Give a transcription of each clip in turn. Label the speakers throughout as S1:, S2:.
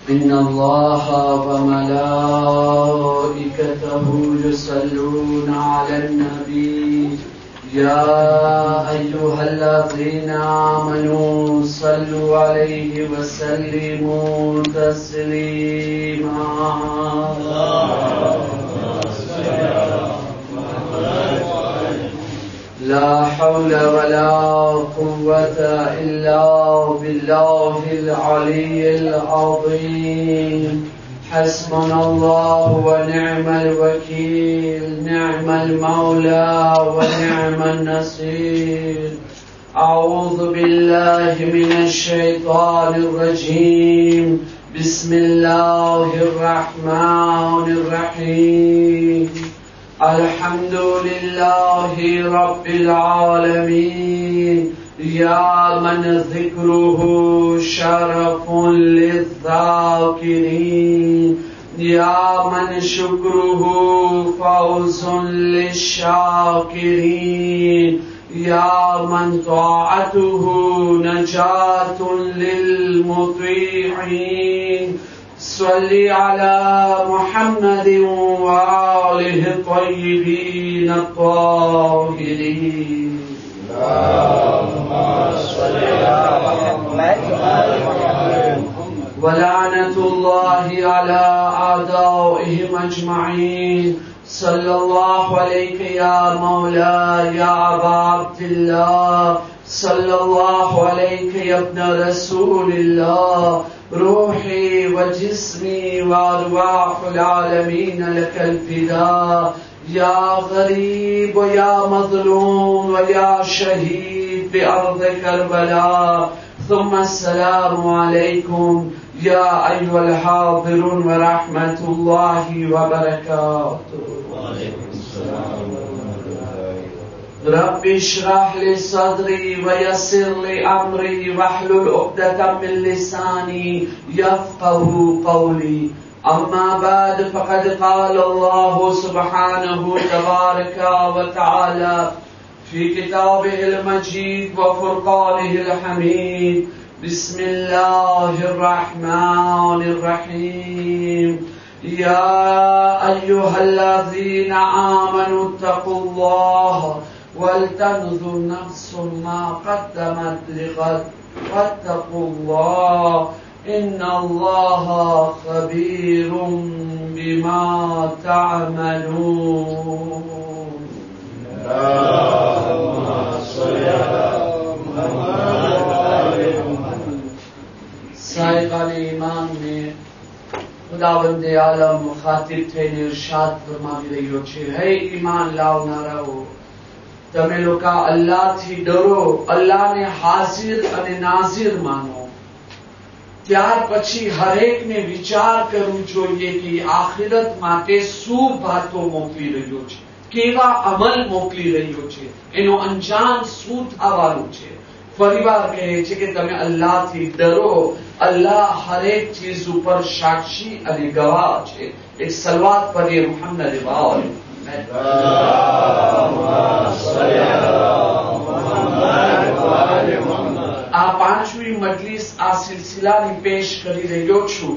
S1: إن الله وملائكته يصلون على النبي يا أيها الذين آمنوا صلوا عليه وسلموا تسليما. لا حول ولا قوة إلا بالله العلي العظيم. حسبنا الله ونعم الوكيل، نعم المولى ونعم النصير. أعوذ بالله من الشيطان الرجيم. بسم الله الرحمن الرحيم. الحمد لله رب العالمين، يا من ذكره شرف للذاكرين، يا من شكره فوز للشاكرين، يا من طاعته نجاة للمطيعين. صل على محمد وآله الطيبين الطاهرين. اللهم صل على محمد ولعنة الله على أعدائهم أجمعين. صلى الله عليك يا مولاي يا أبا عبد الله، صلى الله عليك يا ابن رسول الله. روحي وجسمي وأرواح العالمين لك الفداء، يا غريب ويا مظلوم ويا شهيد بأرض كربلاء. ثم السلام عليكم يا أيها الحاضرون ورحمة الله وبركاته. وعليكم السلام ورحمة الله. رب اشرح لي صدري ويسر لي أمري واحلل عقدة من لساني يفقه قولي. أما بعد، فقد قال الله سبحانه تبارك وتعالى في كتابه المجيد وفرقانه الحميد. بسم الله الرحمن الرحيم. يا أيها الذين آمنوا اتقوا الله ولتنظر نفس ما قدمت لغد واتقوا الله إن الله خبير بما تعملون. اللهم صل على محمد. साहिबान ईमान में खुदावंद आलम मुखातिब થઈને ઇરશાદ ફરમાવી રહ્યો છે, હે ઈમાન લાવનારાઓ, તમે લોકો અલ્લાહથી ડરો, અલ્લાહને હાજિર અને નાઝિર માનો. ત્યાર પછી હરેકને વિચાર કરવું જોઈએ કે આખિરત માટે શું વાતો મોકલી રહ્યો છે, કેવા અમલ મોકલી રહ્યો છે, એનો અંજામ શું થવાનું છે. ફરીવાર કહે છે કે તમે અલ્લાહથી ડરો. અલ્લાહ હરેક ચીજ ઉપર સાક્ષી અને ગવાહ છે. એક સલવાત પઢીએ મુહમ્મદ વાલ. આ પાંચમી મજલિસ આ સિલસિલાની પેશ કરી રહ્યો છું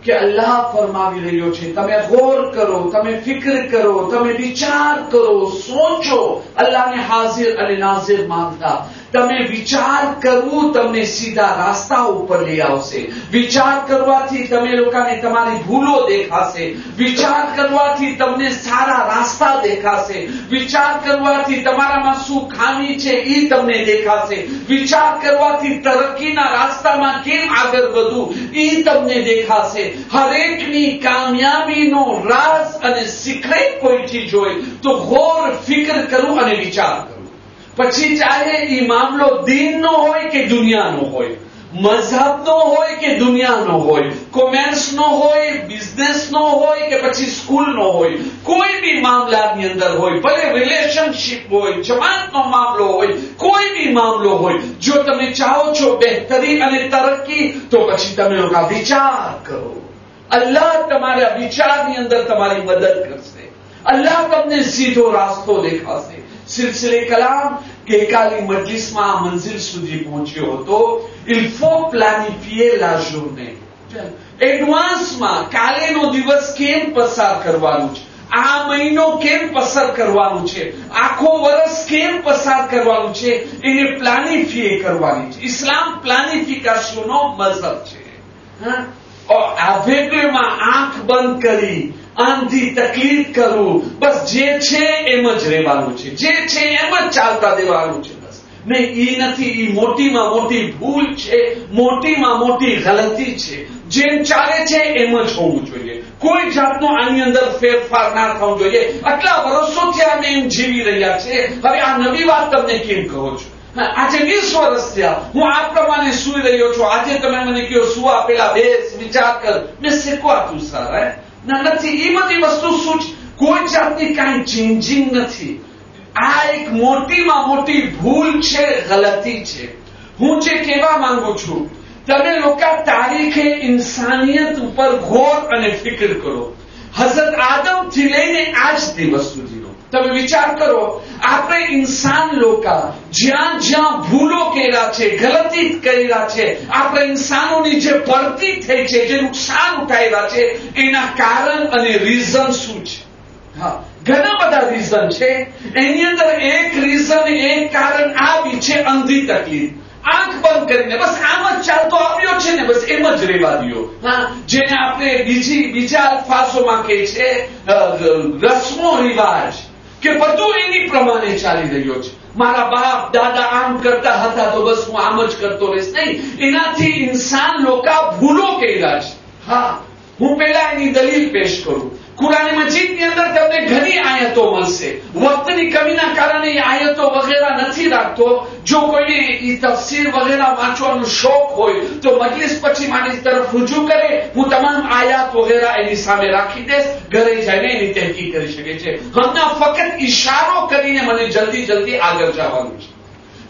S1: કે અલ્લાહ ફરમાવી રહ્યો છે, તમે ગૌર કરો, તમે ફિક્ર કરો, તમે વિચાર કરો, સોચો. અલ્લાહને હાજિર અને નાઝિર માનતા તમે વિચાર કરવું તમને સીધા રાસ્તા ઉપર લઈ આવશે. વિચાર કરવાથી તમે લોકોને તમારી ભૂલો દેખાશે. વિચાર કરવાથી તમને સારા રાસ્તા દેખાશે. વિચાર કરવાથી તમારામાં શું ખામી છે એ તમને દેખાશે. વિચાર કરવાથી તરક્કીના રાસ્તામાં કેમ આગળ વધવું એ તમને દેખાશે. હરેકની કામયાબીનો રાઝ અને સિક્રેટ કોઈ ચીજ હોય તો ગૌર ફિક્ર કરવું અને વિચાર કરવું. પછી ચાહે એ મામલો દીનનો હોય કે દુનિયાનો હોય, મઝહબનો હોય કે દુનિયાનો હોય, કોમર્સનો હોય, બિઝનેસનો હોય કે પછી સ્કૂલનો હોય, કોઈ બી મામલાની અંદર હોય, ભલે રિલેશનશિપ હોય, જમાતનો મામલો હોય, કોઈ બી મામલો હોય, જો તમે ચાહો છો બહેતરી અને તરક્કી તો પછી તમે લોકો વિચાર કરો. અલ્લાહ તમારા વિચારની અંદર તમારી મદદ કરશે. અલ્લાહ તમને સીધો રાસ્તો દેખાશે. સિલસિલે કલામ ગઈકાલની મજલિસમાં આ મંઝિલ સુધી પહોંચ્યો હતો. Il faut planifier la journée. એડવાન્સમાં કાલેનો દિવસ કેમ પસાર કરવાનું છે, આ મહિનો કેમ પસાર કરવાનું છે, આખો વર્ષ કેમ પસાર કરવાનું છે, એને પ્લાનિફાય કરવાની છે. ઇસ્લામ પ્લાનિફિકેશનનો મઝહબ છે. આવેગમાં આંખ બંધ કરી આંધી તકલીફ કરું, બસ જે છે એમ જ રહેવાનું છે, જે છે એમ જ ચાલતા દેવાનું છે. બસ નહીં, એ નથી. એ મોટીમાં મોટી ભૂલ છે, મોટીમાં મોટી ગલતી છે. જેમ ચાલે છે એમ જ હોવું જોઈએ. કોઈ જાતનો આની અંદર ફેરફાર ના થવો જોઈએ. આટલા વર્ષોથી અમે એમ જીવી રહ્યા છે. હવે આ નવી વાત તમને કેમ કહો છો? આજે 20 વર્ષ થયા હું આ પ્રમાણે સુઈ રહ્યો છું. આજે તમે મને કહો સુવા પેલા બેસ વિચાર કર, મેં શીખવાતું સર ના નથી. એ બધી વસ્તુ શું છે? કોઈ જાતની કાંઈ ચેન્જિંગ નથી. આ એક મોટીમાં મોટી ભૂલ છે, ગલતી છે. હું જે કહેવા માંગુ છું, તમે લોકો તારીખે ઇન્સાનિયત ઉપર ગૌર અને ફિકર કરો. હઝરત આદમ થી લઈને આજ દિવસ સુધીનો તમે વિચાર કરો. આપણે ઇન્સાન લોકો જ્યાં જ્યાં ભૂલો કર્યા છે, ગલતી કર્યા છે, આપણે ઇન્સાનોની જે પડતી થઈ છે, જે નુકસાન ઉઠાવ્યા છે, એના કારણ અને રીઝન શું છે? હા, ઘણા બધા રીઝન છે. એની અંદર એક રીઝન, એક કારણ આ બી છે, અંધી તકલીફ. આંખ બંધ કરીને બસ આમ જ ચાલતો આવ્યો છે ને, બસ એમ જ રહેવા દો. હા, જેને આપણે બીજા અલ્ફાઝોમાં કહે છે રસ્મો રિવાજ, કે બધું એની પ્રમાણે ચાલી રહ્યો છે. મારા બાપ દાદા આમ કરતા હતા તો બસ હું આમ જ કરતો રહીશ. નહીં, એનાથી ઇન્સાન લોકો ભૂલો કર્યા છે. હા, હું પેલા એની દલીલ પેશ કરું. કુરાન મજીદની અંદર તમને ઘણી આયતો મળશે. વક્તની કમીના કારણે એ આયતો વગેરે નથી રાખતો. જો કોઈને એ તફસીર વગેરે વાંચવાનો શોખ હોય તો મજલિસ પછી મારી તરફ રુજુ કરે, હું તમામ આયાત વગેરે એની સામે રાખી દઈશ. ઘરે જઈને એની તહેકીક કરી શકે છે. હમણાં ફક્ત ઈશારો કરીને મને જલ્દી આગળ જવાનું છે.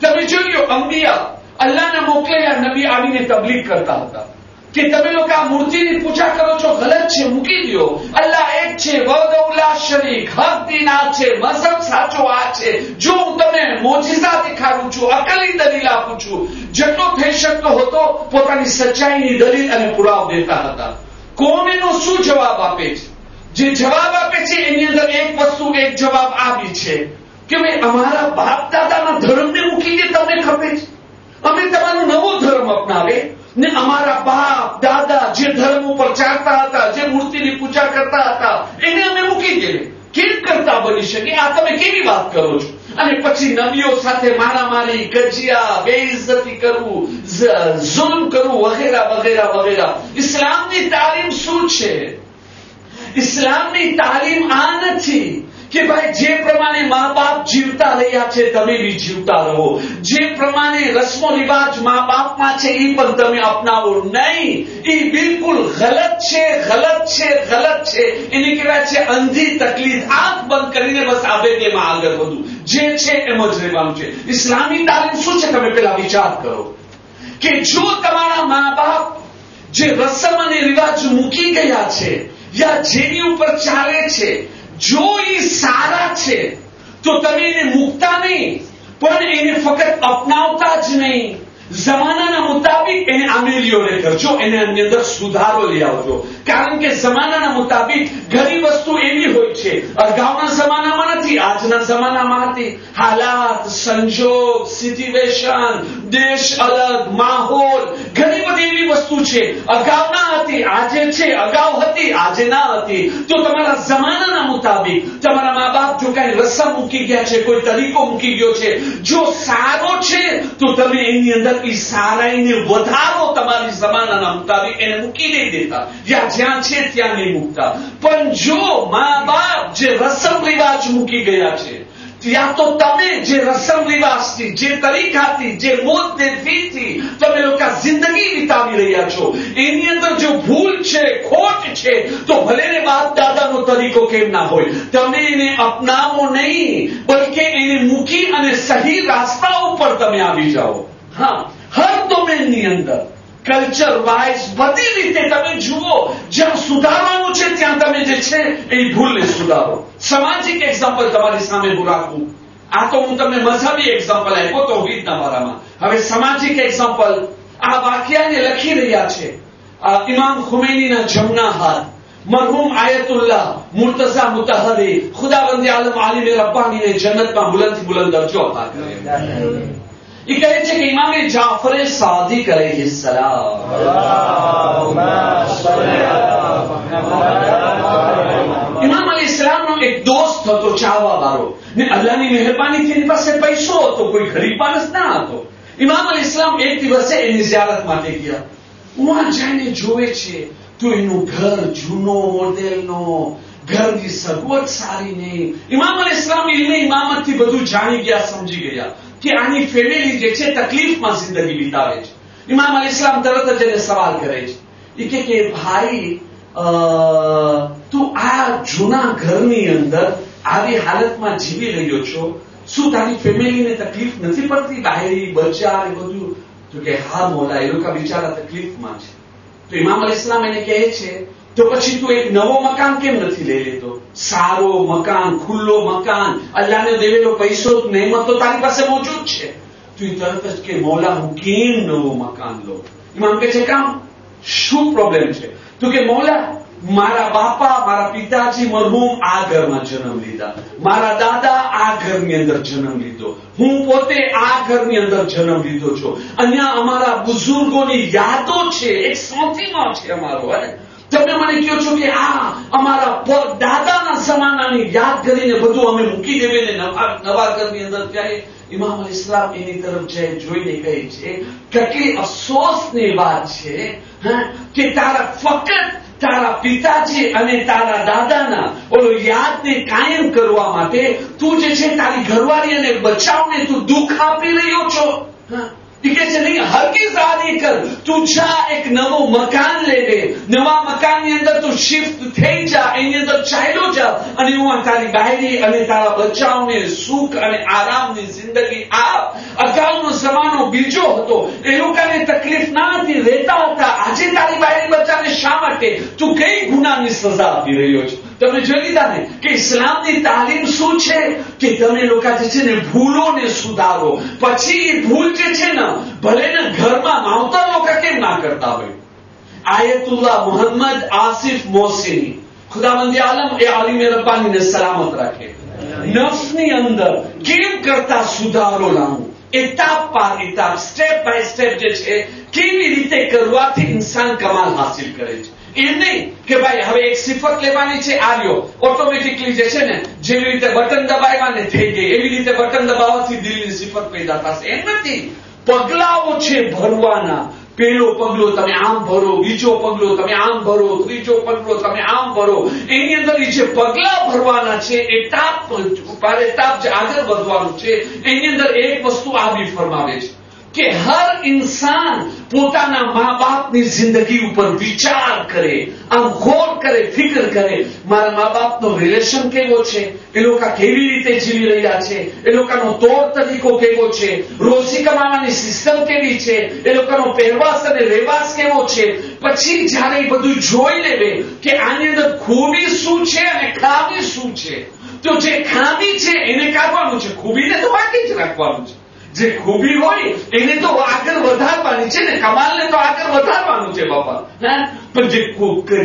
S1: તમે જોયો, અંબિયા અલ્લાહને મોકલેલા નબી આવીને તબલીગ કરતા હતા કે તમે લોકો આ મૂર્તિની પૂજા કરો છો, ગલત છે, મૂકી દો. અલ્લાહ એક છે, વહદહુલા શરીક, હક દીન આ છે, મઝહબ સાચો આ છે. જો હું તમને મોજિઝા દેખાડું છું, અકલી દલીલ આપું છું, જેટલો થઈ શકતો હતો પોતાની સચ્ચાઈની દલીલ અને પુરાવો દેતા હતા. કોણ એનો શું જવાબ આપે છે? જે જવાબ આપે છે એની અંદર એક વસ્તુ, એક જવાબ આવી છે કે ભાઈ અમારા બાપ દાદાના ધર્મને મૂકી દે, તમને ખપે છે અમે તમારો નવો ધર્મ અપનાવે ને અમારા બાપ દાદા જે ધર્મ ઉપર ચાલતા હતા, જે મૂર્તિની પૂજા કરતા હતા, એને અમે મૂકી દઈએ. કેમ કરતા બની શકે? આ તમે કેવી વાત કરો છો? અને પછી નબીઓ સાથે મારામારી, ગજિયા, બેઇઝ્જતી કરવું, જુલ્મ કરવું વગેરે વગેરે વગેરે. ઇસ્લામની તાલીમ શું છે? ઇસ્લામની તાલીમ આ નથી કે ભાઈ જે પ્રમાણે મા બાપ જીવતા રહ્યા છે તમે બી જીવતા રહો, જે પ્રમાણે રસ્મો રિવાજ મા બાપમાં છે એ પણ તમે અપનાવો. નહીં, એ બિલકુલ ગલત છે, ગલત છે, ગલત છે. એને કહેવાય છે અંધી તકલીફ. આંખ બંધ કરીને બસ આવેગમાં આગળ વધવું, જે છે એમ જ રહેવાનું છે. ઇસ્લામી તાલીમ શું છે? તમે પેલા વિચાર કરો કે જો તમારા મા બાપ જે રસમ અને રિવાજ મૂકી ગયા છે યા જેની ઉપર ચાલે છે, જો એ સારા છે તો તમે એને મૂકતા નહીં, પણ એને ફક્ત અપનાવતા જ નહીં, જમાનાના મુતાબિક એને આમેલીઓને કરજો, એને એની અંદર સુધારો લઈ આવજો. કારણ કે જમાનાના મુતાબિક ઘણી વસ્તુ એવી હોય છે અગાઉના જમાનામાં નથી, આજના જમાનામાં હતી. હાલાત, સંજોગ, સિચ્યુએશન, દેશ અલગ, માહોલ, ઘણી બધી એવી વસ્તુ છે અગાઉના હતી, આજે છે, અગાઉ હતી, આજે ના હતી. તો તમારા જમાનાના મુતાબિક તમારા મા બાપ જો કઈ રસમ મૂકી ગયા છે, કોઈ તરીકો મૂકી ગયો છે, જો સારો છે તો તમે એની અંદર એ સારાઈને વધારો. તમારી જમાનાના મુતાબિક એને મૂકી નહીં દેતા, યા જ્યાં છે ત્યાં નહીં મૂકતા. પણ જો મા બાપ જે રસમ રિવાજ મૂકી ગયા છે, ત્યાં તો તમે જે રસમ રિવાજથી, જે તરીકાથી, જે મોત દેફીથી તમે લોકો જિંદગી વિતાવી રહ્યા છો, એની અંદર જો ભૂલ છે, ખોટ છે, તો ભલે ને બાપ દાદાનો તરીકો કેમ ના હોય, તમે એને અપનાવો નહીં, બલકે એને મૂકી અને સહી રાસ્તા ઉપર તમે આવી જાઓ. હા, હર ડોમેનની અંદર કલ્ચર વાઇઝ બધી રીતે તમે જુઓ, જ્યાં સુધારવાનું છે ત્યાં તમે જે છે એ ભૂલને સુધારો. સામાજિક એક્ઝામ્પલ તમારી સામે હું રાખું. આ તો હું તમને મઝહબી એક્ઝામ્પલ આપ્યો તો વિધના વાળામાં. હવે સામાજિક એક્ઝામ્પલ, આ વાક્યાને લખી રહ્યા છે ઇમામ ખુમૈનીના જમણા હાથ, મરહૂમ આયતુલ્લાહ મુર્તઝા મુતહરી ખુદાવંદ આલમ આલિમ રબ્બાનીને જન્નતમાં બુલંદથી બુલંદ દરજ્જો અતા કરે. એ કહે છે કે ઇમામે જાફરે સાદિક અલૈહિસ્સલામ ઇમામ અલૈહિસ્સલામનો એક દોસ્ત હતો ચાહવા વાળો, ને અલ્લાહની મહેરબાનીથી એની પાસે પૈસો હતો, કોઈ ગરીબ માણસ ના હતો. ઇમામ અલૈહિસ્સલામ એક દિવસે એની ઝિયારત માટે ગયા. વહાં જઈને જોવે છે તો એનું ઘર જૂનો મોડેલનો, ઘરની સગવડ સારી નહીં. ઇમામ અલૈહિસ્સલામ ઇલ્મે ઇમામતથી બધું જાણી ગયા, સમજી ગયા કે આની ફેમિલી જે છે તકલીફમાં જિંદગી વિતાવે છે. ઇમામ અલૈહિસ્સલામ તરત જ એને સવાલ કરે છે. એ કે ભાઈ, તું આ જૂના ઘરની અંદર આવી હાલતમાં જીવી રહ્યો છો, શું તારી ફેમિલીને તકલીફ નથી પડતી? બાહેરી બજાર એ બધું? તો કે હા મોલા, એ લોકો બિચારા તકલીફમાં છે. તો ઇમામ અલૈહિસ્સલામ એને કહે છે, તો પછી તું એક નવો મકાન કેમ નથી લઈ લેતો? સારો મકાન, ખુલ્લો મકાન, અલ્લાહને દેવેલો પૈસો નેમત તો તારી પાસે મોજૂદ છે. તો એ તરત જ કે મોલા, હું કેમ નવું મકાન લઉં? ઇમામ કહે છે, કામ શું પ્રોબ્લેમ છે? તો કે મોલા, મારા બાપા, મારા પિતાજી મરહૂમ આ ઘરમાં જન્મ લીધા, મારા દાદા આ ઘરની અંદર જન્મ લીધો, હું પોતે આ ઘરની અંદર જન્મ લીધો છું. અહીંયા અમારા બુઝુર્ગોની યાદો છે, એક સોથીમાં છે અમારો. તમે મને કહો છો કે આ અમારા દાદાના જમાનાની યાદ કરીને બધું અમે મૂકી દેવે ને નવા ઘરની અંદર જાય. ઇમામ અલૈહિસ્સલામ એની તરફ જોઈને કહે છે, કેટલી અફસોસની વાત છે કે તારા ફક્ત તારા પિતાજી અને તારા દાદાના ઓલો યાદને કાયમ કરવા માટે તું જે છે તારી ઘરવાળી અને બચાવને તું દુઃખ આપી રહ્યો છો. એ કહે છે નહીં, હરગીઝ આ નહીં કર. તું જા એક નવો મકાન લેવે, નવા મકાનની અંદર તું શિફ્ટ થઈ જા, એની અંદર ચાલ્યો જા, અને હું તારી બાયરી અને તારા બચ્ચાઓને સુખ અને આરામની જિંદગી આપ. અગાઉનો જમાનો બીજો હતો, એ લોકોને તકલીફ ના હતી, રહેતા હતા. આજે તારી બાયરી બચ્ચાને શા માટે તું કઈ ગુનાની સજા આપી રહ્યો છે? તમે જોઈ લીધા ને કે ઇસ્લામની તાલીમ શું છે કે તમે લોકો જે છે ને ભૂલોને સુધારો. પછી એ ભૂલ જે છે ને ભલે ને ઘરમાં માવતર લોકો કેમ ના કરતા હોય. આયતુલ્લાહ મુહમ્મદ આસિફ મોહસિની ખુદાવંદ આલમ એ આલિમે રબ્બાનીને સલામત રાખે, નફ્સની અંદર કેમ કરતા સુધારો લાવવું, એતાપ પાર એતાપ, સ્ટેપ બાય સ્ટેપ જે છે કેવી રીતે કરવાથી ઇન્સાન કમાલ હાસિલ કરે છે. એમ નહીં કે ભાઈ હવે એક સિફત લેવાની છે, આવ્યો ઓટોમેટિકલી જે છે ને જેવી રીતે બટન દબાવ્યા ને થઈ ગઈ, એવી રીતે બટન દબાવવાથી દિલની સિફત પેદા થશે. એમ નથી. પગલાઓ છે ભરવાના. પેલો પગલો તમે આમ ભરો, બીજો પગલો તમે આમ ભરો, ત્રીજો પગલો તમે આમ ભરો. એની અંદર જે પગલા ભરવાના છે, એતાપ જે આગળ વધવાનું છે, એની અંદર એક વસ્તુ આ બી ફરમાવે છે કે હર ઇન્સાન પોતાના મા બાપની જિંદગી ઉપર વિચાર કરે, આમ ગૌર કરે, ફિકર કરે. મારા મા બાપનો રિલેશન કેવો છે, એ લોકો કેવી રીતે જીવી રહ્યા છે, એ લોકોનો તોર તરીકો કેવો છે, રોજી કમાવાની સિસ્ટમ કેવી છે, એ લોકોનો પહેરવાસ અને રહેવાસ કેવો છે. પછી જયારે એ બધું જોઈ લેવે કે આની અંદર ખૂબી શું છે અને ખામી શું છે, તો જે ખામી છે એને કાઢવાનું છે, ખૂબીને તો બાકી જ રાખવાનું છે. જે ખૂબી હોય એને તો આગળ વધારવાની છે ને, કમાલને તો આગળ વધારવાનું છે બાપા. પણ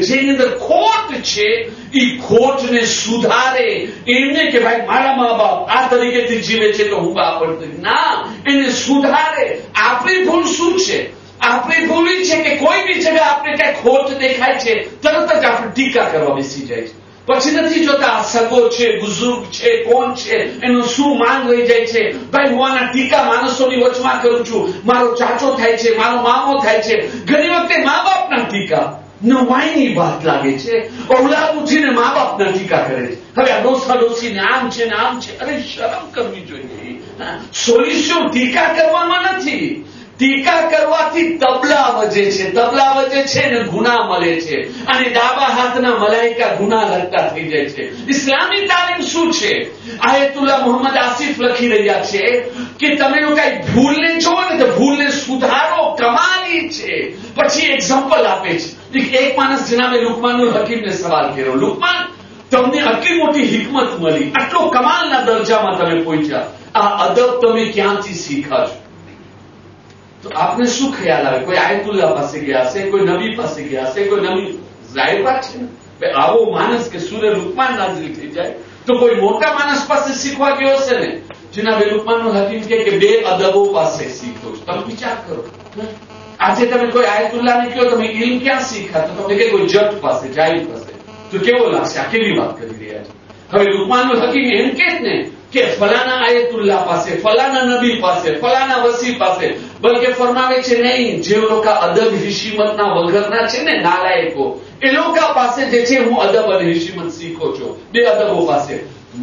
S1: જેની અંદર ખોટ છે એ ખોટને સુધારે. એમને કે ભાઈ મારા મા બાપ આ તરીકેથી જીવે છે તો હું બાપ ના, એને સુધારે. આપણી ભૂલ શું છે? આપણી ભૂલ એ છે કે કોઈ બી જગ્યાએ આપણે કઈ ખોટ દેખાય છે તરત જ આપણે ટીકા કરવા બેસી જાય છે. પછી નથી જોતા સગો છે, બુઝુર્ગ છે, કોણ છે, એનું શું માંગ રહી જાય છે. ભાઈ હું આના ટીકા માણસોની વચમાં કરું છું, મારો ચાચો થાય છે, મારો મામો થાય છે. ઘણી વખતે મા બાપના ટીકા નવાઈની વાત લાગે છે. ઓલાદ ઉઠીને મા બાપના ટીકા કરે છે. હવે આ ડોસા ડોસી ને આમ છે ને આમ છે. અરે શરમ કરવી જોઈએ. સોલ્યુશન ટીકા કરવામાં નથી. ટીકા કરવાથી તબલા વજે છે, તબલા વજે છે ને ગુના મળે છે, અને ડાબા હાથના મલાઈકા ગુના લગતા થઈ જાય છે. ઇસ્લામી તાલીમ શું છે? આયતુલ્લાહ મુહમ્મદ આસિફ લખી રહ્યા છે કે તમે લોકો ભૂલને જોવો ને તો ભૂલને સુધારો, કમાલી છે. પછી એક્ઝામ્પલ આપે છે. એક માણસ જનાબે લુકમાનુલ હકીમને સવાલ કર્યો, લુકમાન તમને આટલી મોટી હિકમત મળી, આટલો કમાલના દરજામાં તમે પહોંચ્યા, આ અદબ તમે ક્યાંથી શીખા છો? તો આપને શું ખ્યાલ આવે? કોઈ આયતુલ્લાહ પાસે ગયા હશે, કોઈ નબી પાસે ગયા હશે, કોઈ નબી, જાહેર વાત છે ને આવો માણસ કે સૂરે લુકમાન નાઝિલ થઈ જાય તો કોઈ મોટા માણસ પાસે શીખવા ગયો હશે ને. જનાબે લુકમાનનો હકીમ કે બે અદબો પાસે શીખો છો. તમે વિચાર કરો, આજે તમે કોઈ આયતુલ્લાહને કહો તમે ઇલ્મ ક્યાં શીખા, તો તમે કે કોઈ જટ પાસે, જાહિલ પાસે, તો કેવો લાગશે? આ કેવી વાત કરી રહ્યા છે? હવે લુકમાનનો હકીમ એમ કે ને કે ફલાના આયતુલ્લાહ પાસે, ફલાના નબી પાસે, ફલાના વસી પાસે, બલકે ફરમાવે છે નહીં, જે લોકો અદબ હિશીમતના વગરના છે ને, નાલાયકો, એ લોકો પાસે જે છે હું અદબ અને હિશીમત શીખો છો. બે અદબો પાસે.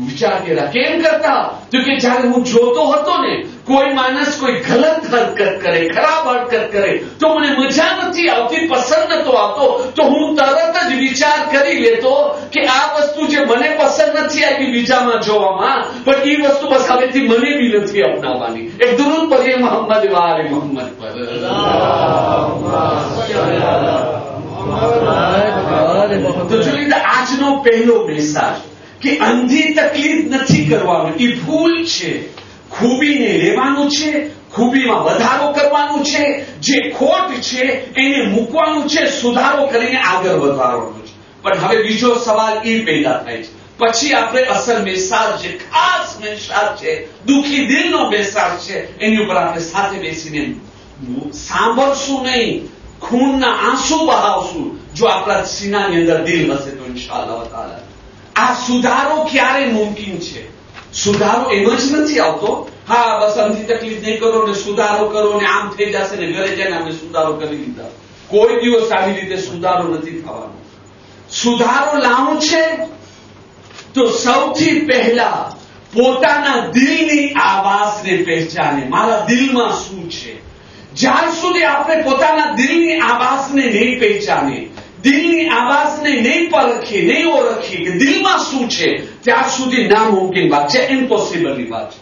S1: વિચાર કર્યા કેમ કરતા? તો કે જયારે હું જોતો હતો ને કોઈ માણસ કોઈ ગલત હરકત કરે, ખરાબ હરકત કરે તો મને મજા નથી આવતી, પસંદ નતો આવતો, તો હું તરત જ વિચાર કરી લેતો કે આ વસ્તુ જે મને પસંદ નથી આવી બીજામાં જોવામાં, પણ એ વસ્તુ બસ હવેથી મને બી નથી અપનાવવાની. એક દુરૂદ પઢીએ મોહમ્મદ વાલે મોહમ્મદ પર. તો જોઈએ આજનો પહેલો મેસેજ કે અંધી તકલીફ નથી કરવાનું, એ ભૂલ છે. ખૂબીને લેવાનું છે, ખૂબીમાં વધારો કરવાનું છે, જે ખોટ છે એને મૂકવાનું છે, સુધારો કરીને આગળ વધારવાનું છે. પણ હવે બીજો સવાલ એ પેદા થાય છે, પછી આપણે અસલ મેસાજ જે ખાસ મેસાજ છે, દુખી દિલનો મેસાજ છે, એની ઉપર આપણે સાથે બેસીને સાંભળશું નહીં, ખૂનના આંસુ બહાવશું. જો આપણા સીનાની અંદર દિલ હશે તો ઇન્શાઅલ્લાહ તાઆલા આ સુધારો ક્યારે મુમકિન છે? સુધારો એમ જ નથી આવતો, હા બસ અંધી તકલીફ નહીં કરો ને સુધારો કરો ને આમ થઈ જશે ને ઘરે જઈને આપણે સુધારો કરી લીધા. કોઈ દિવસ આવી રીતે સુધારો નથી થવાનો. સુધારો લાવવું છે તો સૌથી પહેલા પોતાના દિલની આવાજને પહેચાને, મારા દિલમાં શું છે. જ્યાં સુધી આપણે પોતાના દિલની આવાજને નહીં પહેચાને, દિલની આવાજને નહીં પરખીએ, નહીં ઓળખીએ કે દિલમાં શું છે, ત્યાં સુધી નામુમકિન વાત છે, ઇમ્પોસિબલની વાત છે.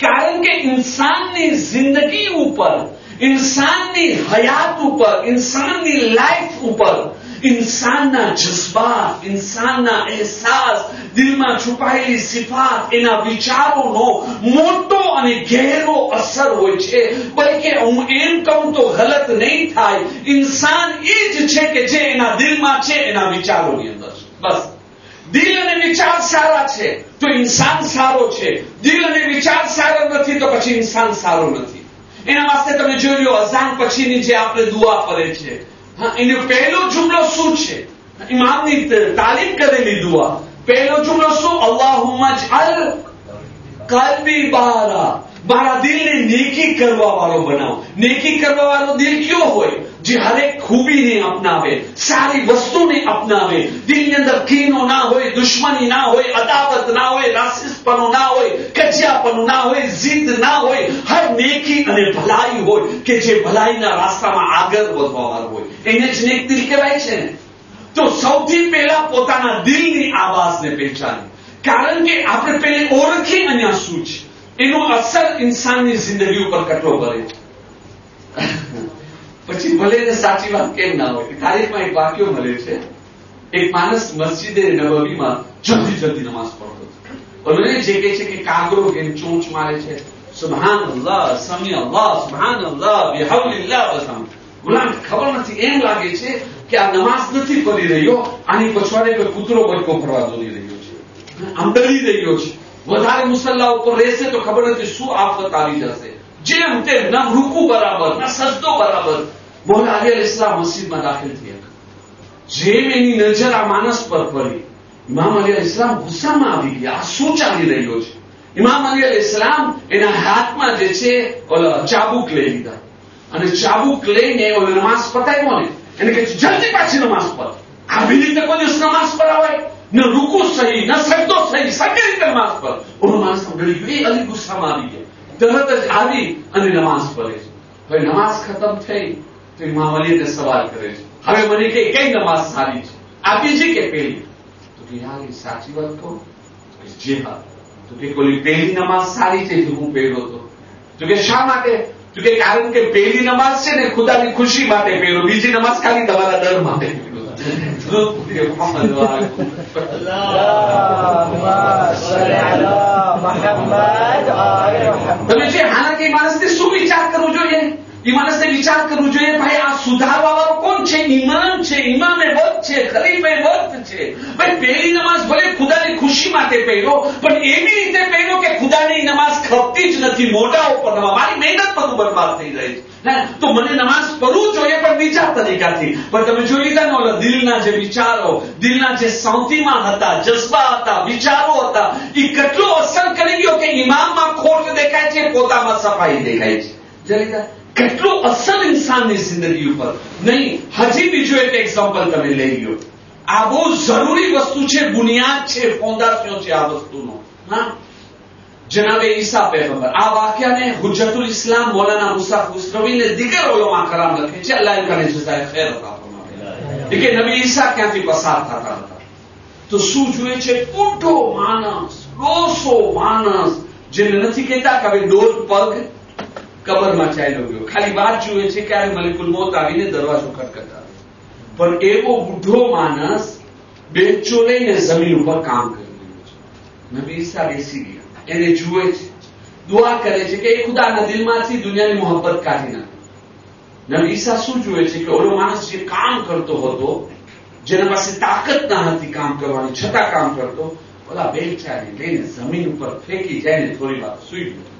S1: કારણ કે ઇન્સાનની જિંદગી ઉપર, ઇન્સાનની હયાત ઉપર, ઇન્સાનની લાઈફ ઉપર इंसान जज्बात, इंसान एहसास, दिल में छुपाયેલી सिफात, એના વિચારોનો મોટો અને ગહેરો અસર હોય છે. બલકે હું એમ કહું તો ગલત નહીં થાય, ઇન્સાન એ જ છે કે જે એના દિલમાં છે, એના વિચારોની અંદર છે. બસ દિલ અને વિચાર સારા છે તો ઇન્સાન સારો છે, દિલ અને વિચાર સારા નથી તો પછી ઇન્સાન સારો નથી. એના વાસ્તે તમે જોઈ લો અઝાન પછીની જે આપણે દુઆ કરે છે, એનો પહેલો જુમલો શું છે? ઇમામની તાલીમ કરેલી દુઆ. પહેલો જુમલો શું? અલ્લાહુમ્મા જઅલ કલ્બી બારા, મારા દિલને નેકી કરવા વાળો બનાવો. નેકી કરવા વાળો દિલ કયો હોય? જે હરેક ખૂબીને અપનાવે, સારી વસ્તુને અપનાવે, દિલની અંદર કીનો ના હોય, દુશ્મની ના હોય, અદાવત ના હોય, રાસિસપણો ના હોય, કજિયાપણું ના હોય, જીદ ના હોય, હર નેકી અને ભલાઈ હોય કે જે ભલાઈના રાસ્તામાં આગળ વધવા વાળો હોય, એને જ નેક દિલ કહેવાય છે ને. તો સૌથી પહેલા પોતાના દિલની આવાજને પહેચાને, કારણ કે આપણે પહેલે ઓળખી અહીંયા શું છે, એનો અસર ઇન્સાનની જિંદગી ઉપર કેટલો કરે છે. પછી ભલે ને સાચી વાત કેમ ના હોય. તારીખમાં એક વાક્ય મળે છે, એક માણસ મસ્જિદે નબવીમાં જલ્દી નમાઝ પઢતો હતો. ઓલો જે કહે છે કે કાગરો કે ચોંચ મારે છે, સુબહાનલ્લાહ, સમી અલ્લાહ, સુબહાનલ્લાહ, બિહાઉલિલ્લાહ, બસમ. ગુલામ ખબર નથી, એમ લાગે છે કે આ નમાઝ નથી પઢી રહ્યો, આની પછવાડે કોઈ કૂતરો બટકો ફરવા દોડી રહ્યો છે, આમ ડરી રહ્યો છે. વધારે મુસલ્લા ઉપર રહેશે તો ખબર નથી શું આફત આવી જશે. જેમ તેમ ના રૂકુ બરાબર, ના સજદો બરાબર. મૌલા અલી અલ-ઇસ્લામ મસ્જિદમાં દાખલ થયા. જેમ એની નજર આ માણસ પર પડી, ઇમામ અલી અલ-ઇસ્લામ ગુસ્સામાં આવી ગયા. આ શું ચાલી રહ્યો છે? ઇમામ અલી અલ-ઇસ્લામ એના હાથમાં જે છે ઓલા ચાબુક લઈ લીધા અને ચાબુક લઈને ઓલો નમાઝ પતાવ્યો ને એને કહે જલ્દી પાછી નમાઝ પઢ. આવી રીતે કોઈ દિવસ નમાઝ પઢાવાય? ન રૂકુ સહી, ન સજદો સહી, સગી રીતે નમાઝ પઢ. ઓલો માણસ ડરી ગયો. અલી ગુસ્સામાં આવી ગયા, તરત જ આવી અને નમાઝ પઢે છે. હવે નમાઝ ખતમ થઈ તો ઇમામ અલીને સવાલ કરે છે, હવે મને કઈ નમાઝ સારી છે, આ બીજી કે પહેલી? તો કે યાર એ સાચી વાત કહો? જી હા. તો કે ઓલી પહેલી નમાઝ સારી છે જે હું પહેર્યો હતો. તો કે શા માટે? તો કે કારણ કે પહેલી નમાઝ છે ને ખુદાની ખુશી માટે પહેરો, બીજી નમાઝ ખાલી તમારા ડર માટે પહેરો. તમે જે હાલાકી માણસને શું વિચાર કરવો જોઈએ? એ માણસને વિચાર કરવું જોઈએ, ભાઈ આ સુધારવા વાળો કોણ છે? ઇમામ છે, ઇમામે વક્ત છે, ખલીફે વક્ત છે. ભાઈ પહેલી નમાઝ ભલે ખુદાની ખુશી માટે પહેરો, પણ એવી રીતે પહેરો કે ખુદાની નમાઝ ખપતી જ નથી, મોઢા ઉપર નમાઝ, મારી મહેનત બધું બરબાદ થઈ જાય છે. તો મને નમાઝ પડવું જોઈએ, પણ બીજા તરીકાથી. પણ તમે જોઈ લીધા ને ઓલા દિલના જે વિચારો, દિલના જે સાઉથીમાં હતા, જજ્બા હતા, વિચારો હતા, એ કેટલો અસર કરી ગયો કે ઇમામમાં ખોટ દેખાય છે, પોતામાં સફાઈ દેખાય છે. જરીતા કેટલો અસર ઇન્સાનની જિંદગી ઉપર. નહીં, હજી બીજું એક એક્ઝામ્પલ તમે લઈ લો. આ બહુ જરૂરી વસ્તુ છે, બુનિયાદ છે, ફાઉન્ડેશન છે આ વસ્તુનો. હા, જનાબે ઈસા પૈગંબર, આ વાક્યને હુજ્જતુલ ઇસ્લામ મૌલાના મુસાફ ઉસ્રવીને દીગર ઉલમા કરામ લખે છે, અલ્લાહ એને જઝાએ ખૈર અતા ફરમાવે કે નબી ઈસા ક્યાંથી પસાર થતા હતા તો શું જોઈએ છે? બુઢો માણસ, ડોસો માણસ, જેને નથી કહેતા કે હવે દોઢ પગ કબરમાં ચાલ્યો ગયો, ખાલી વાત જુએ છે ક્યારે મલિકુલ મોત આવીને દરવાજો ખટખટાવે. પણ એવો બુઢો માણસ બેચો લઈને જમીન ઉપર કામ કરી રહ્યો છે. નબી ઈસા બેસી ગયા, એને જુએ છે, દુઆ કરે છે કે એ ખુદાના દિલમાંથી દુનિયાની મોહબ્બત કાઢી નાખે. નબી ઈસા શું જુએ છે કે ઓલો માણસ જે કામ કરતો હતો, જેના પાસે તાકાત ના હતી કામ કરવાની, છતાં કામ કરતો, ઓલા બેચાને લઈને જમીન ઉપર ફેંકી જાય થોડી વાર સુઈ ગયો.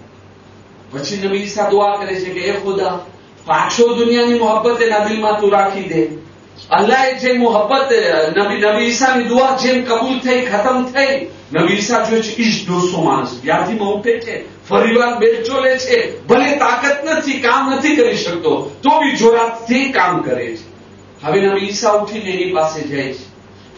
S1: પછી નબી ઈસા દુઆ કરે છે કે એ ખુદા, પાછો દુનિયાની મોહબ્બત એના દિલમાં તું રાખી દે. અલ્લાહે જે મોહબ્બત નબી ઈસાની દુઆ જેમ કબૂલ થઈ, ખતમ થઈ. નબી ઈસા જોયે છે ઈશ 200 માણસ વ્યાધિમાં ઉઠે છે, ફરીવાર બેચો લે છે, ભલે તાકાત નથી, કામ નથી કરી શકતો, તો બી જોરાથી કામ કરે છે. હવે નબી ઈસા ઉઠીને એની પાસે જાય છે,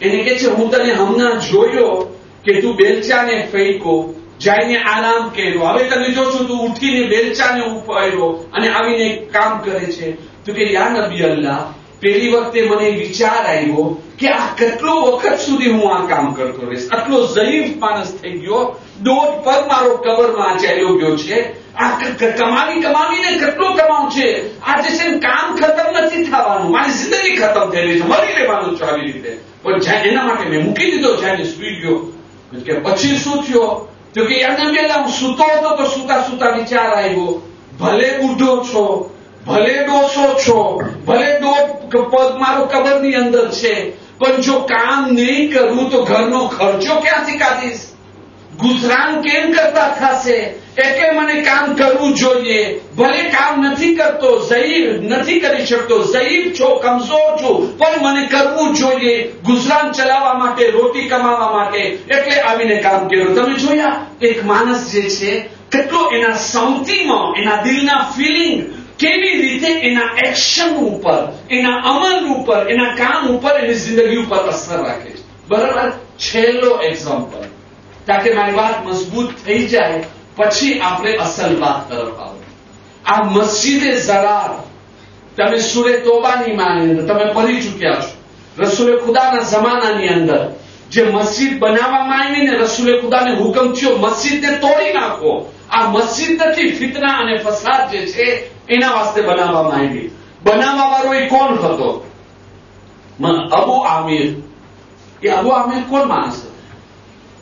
S1: એને કહે છે હું તને હમણાં જોયો કે તું બેલચાને ફેંકો, જઈને આરામ કર્યો, હવે તમે જોશો તું ઉઠીને બેલચાને ઉપાડ્યો અને આવીને કામ કરે છે. તો કે યા નબી અલ્લાહ, પહેલી વખતે મને વિચાર આવ્યો કે આ કેટલો વખત સુધી હું આ કામ કરતો રહીશ, આટલો ઝઈફ માણસ થઈ ગયો, દોઢ પગ મારો કબરમાં ચાલ્યો ગયો છે, આ કમાવીને કેટલો કમાવું છે, આ જે છે કામ ખતમ નથી થવાનું, મારી જિંદગી ખતમ થઈ રહી છે, મરી લેવાનું છે આવી રીતે. પણ એના માટે મેં મૂકી દીધો, જઈને સુઈ ગયો. કે પછી શું થયો? તો કે યા નબી અલ્લાહ, હું સૂતો હતો તો સુતા સુતા વિચાર આવ્યો, ભલે બુઢો છો, ભલે ડોસો છો, ભલે દોઢ પગ મારો કબરની અંદર છે, પણ જો કામ નહીં કરું તો ઘરનો ખર્ચો ક્યાંથી કાઢીશ, ગુજરાન કેમ કરતા થશે? એટલે મને કામ કરવું જોઈએ. ભલે કામ નથી કરતો, ઝઈફ નથી કરી શકતો, ઝઈફ છો, કમજોર છું, પણ મને કરવું જોઈએ ગુજરાન ચલાવવા માટે, રોટી કમાવા માટે. એટલે આવીને કામ કર્યું. તમે જોયા એક માણસ જે છે કેટલો એના સાઉથીમાં, એના દિલના ફિલિંગ કેવી રીતે એના એક્શન ઉપર, એના અમલ ઉપર, એના કામ ઉપર, એની જિંદગી ઉપર અસર રાખે છે. બરાબર. છેલ્લો એક્ઝામ્પલ, તાકે મારી વાત મજબૂત થઈ જાય, પછી આપણે અસલ વાત તરફ આવો. આ મસ્જિદે ઝરાર, તમે સૂરે તોબાની અંદર તમે પઢી ચૂક્યા છો. રસૂલે ખુદાના જમાનાની અંદર જે મસ્જિદ બનાવવામાં આવી ને, રસૂલે ખુદાને હુકમ થયો મસ્જિદને તોડી નાખો. આ મસ્જિદ નથી, ફિતના અને ફસાદ જે છે એના વાસ્તે બનાવવામાં આવી. બનાવવા વાળો એ કોણ હતો? અબુ આમિર. એ અબુ આમિર કોણ માણસ હતો?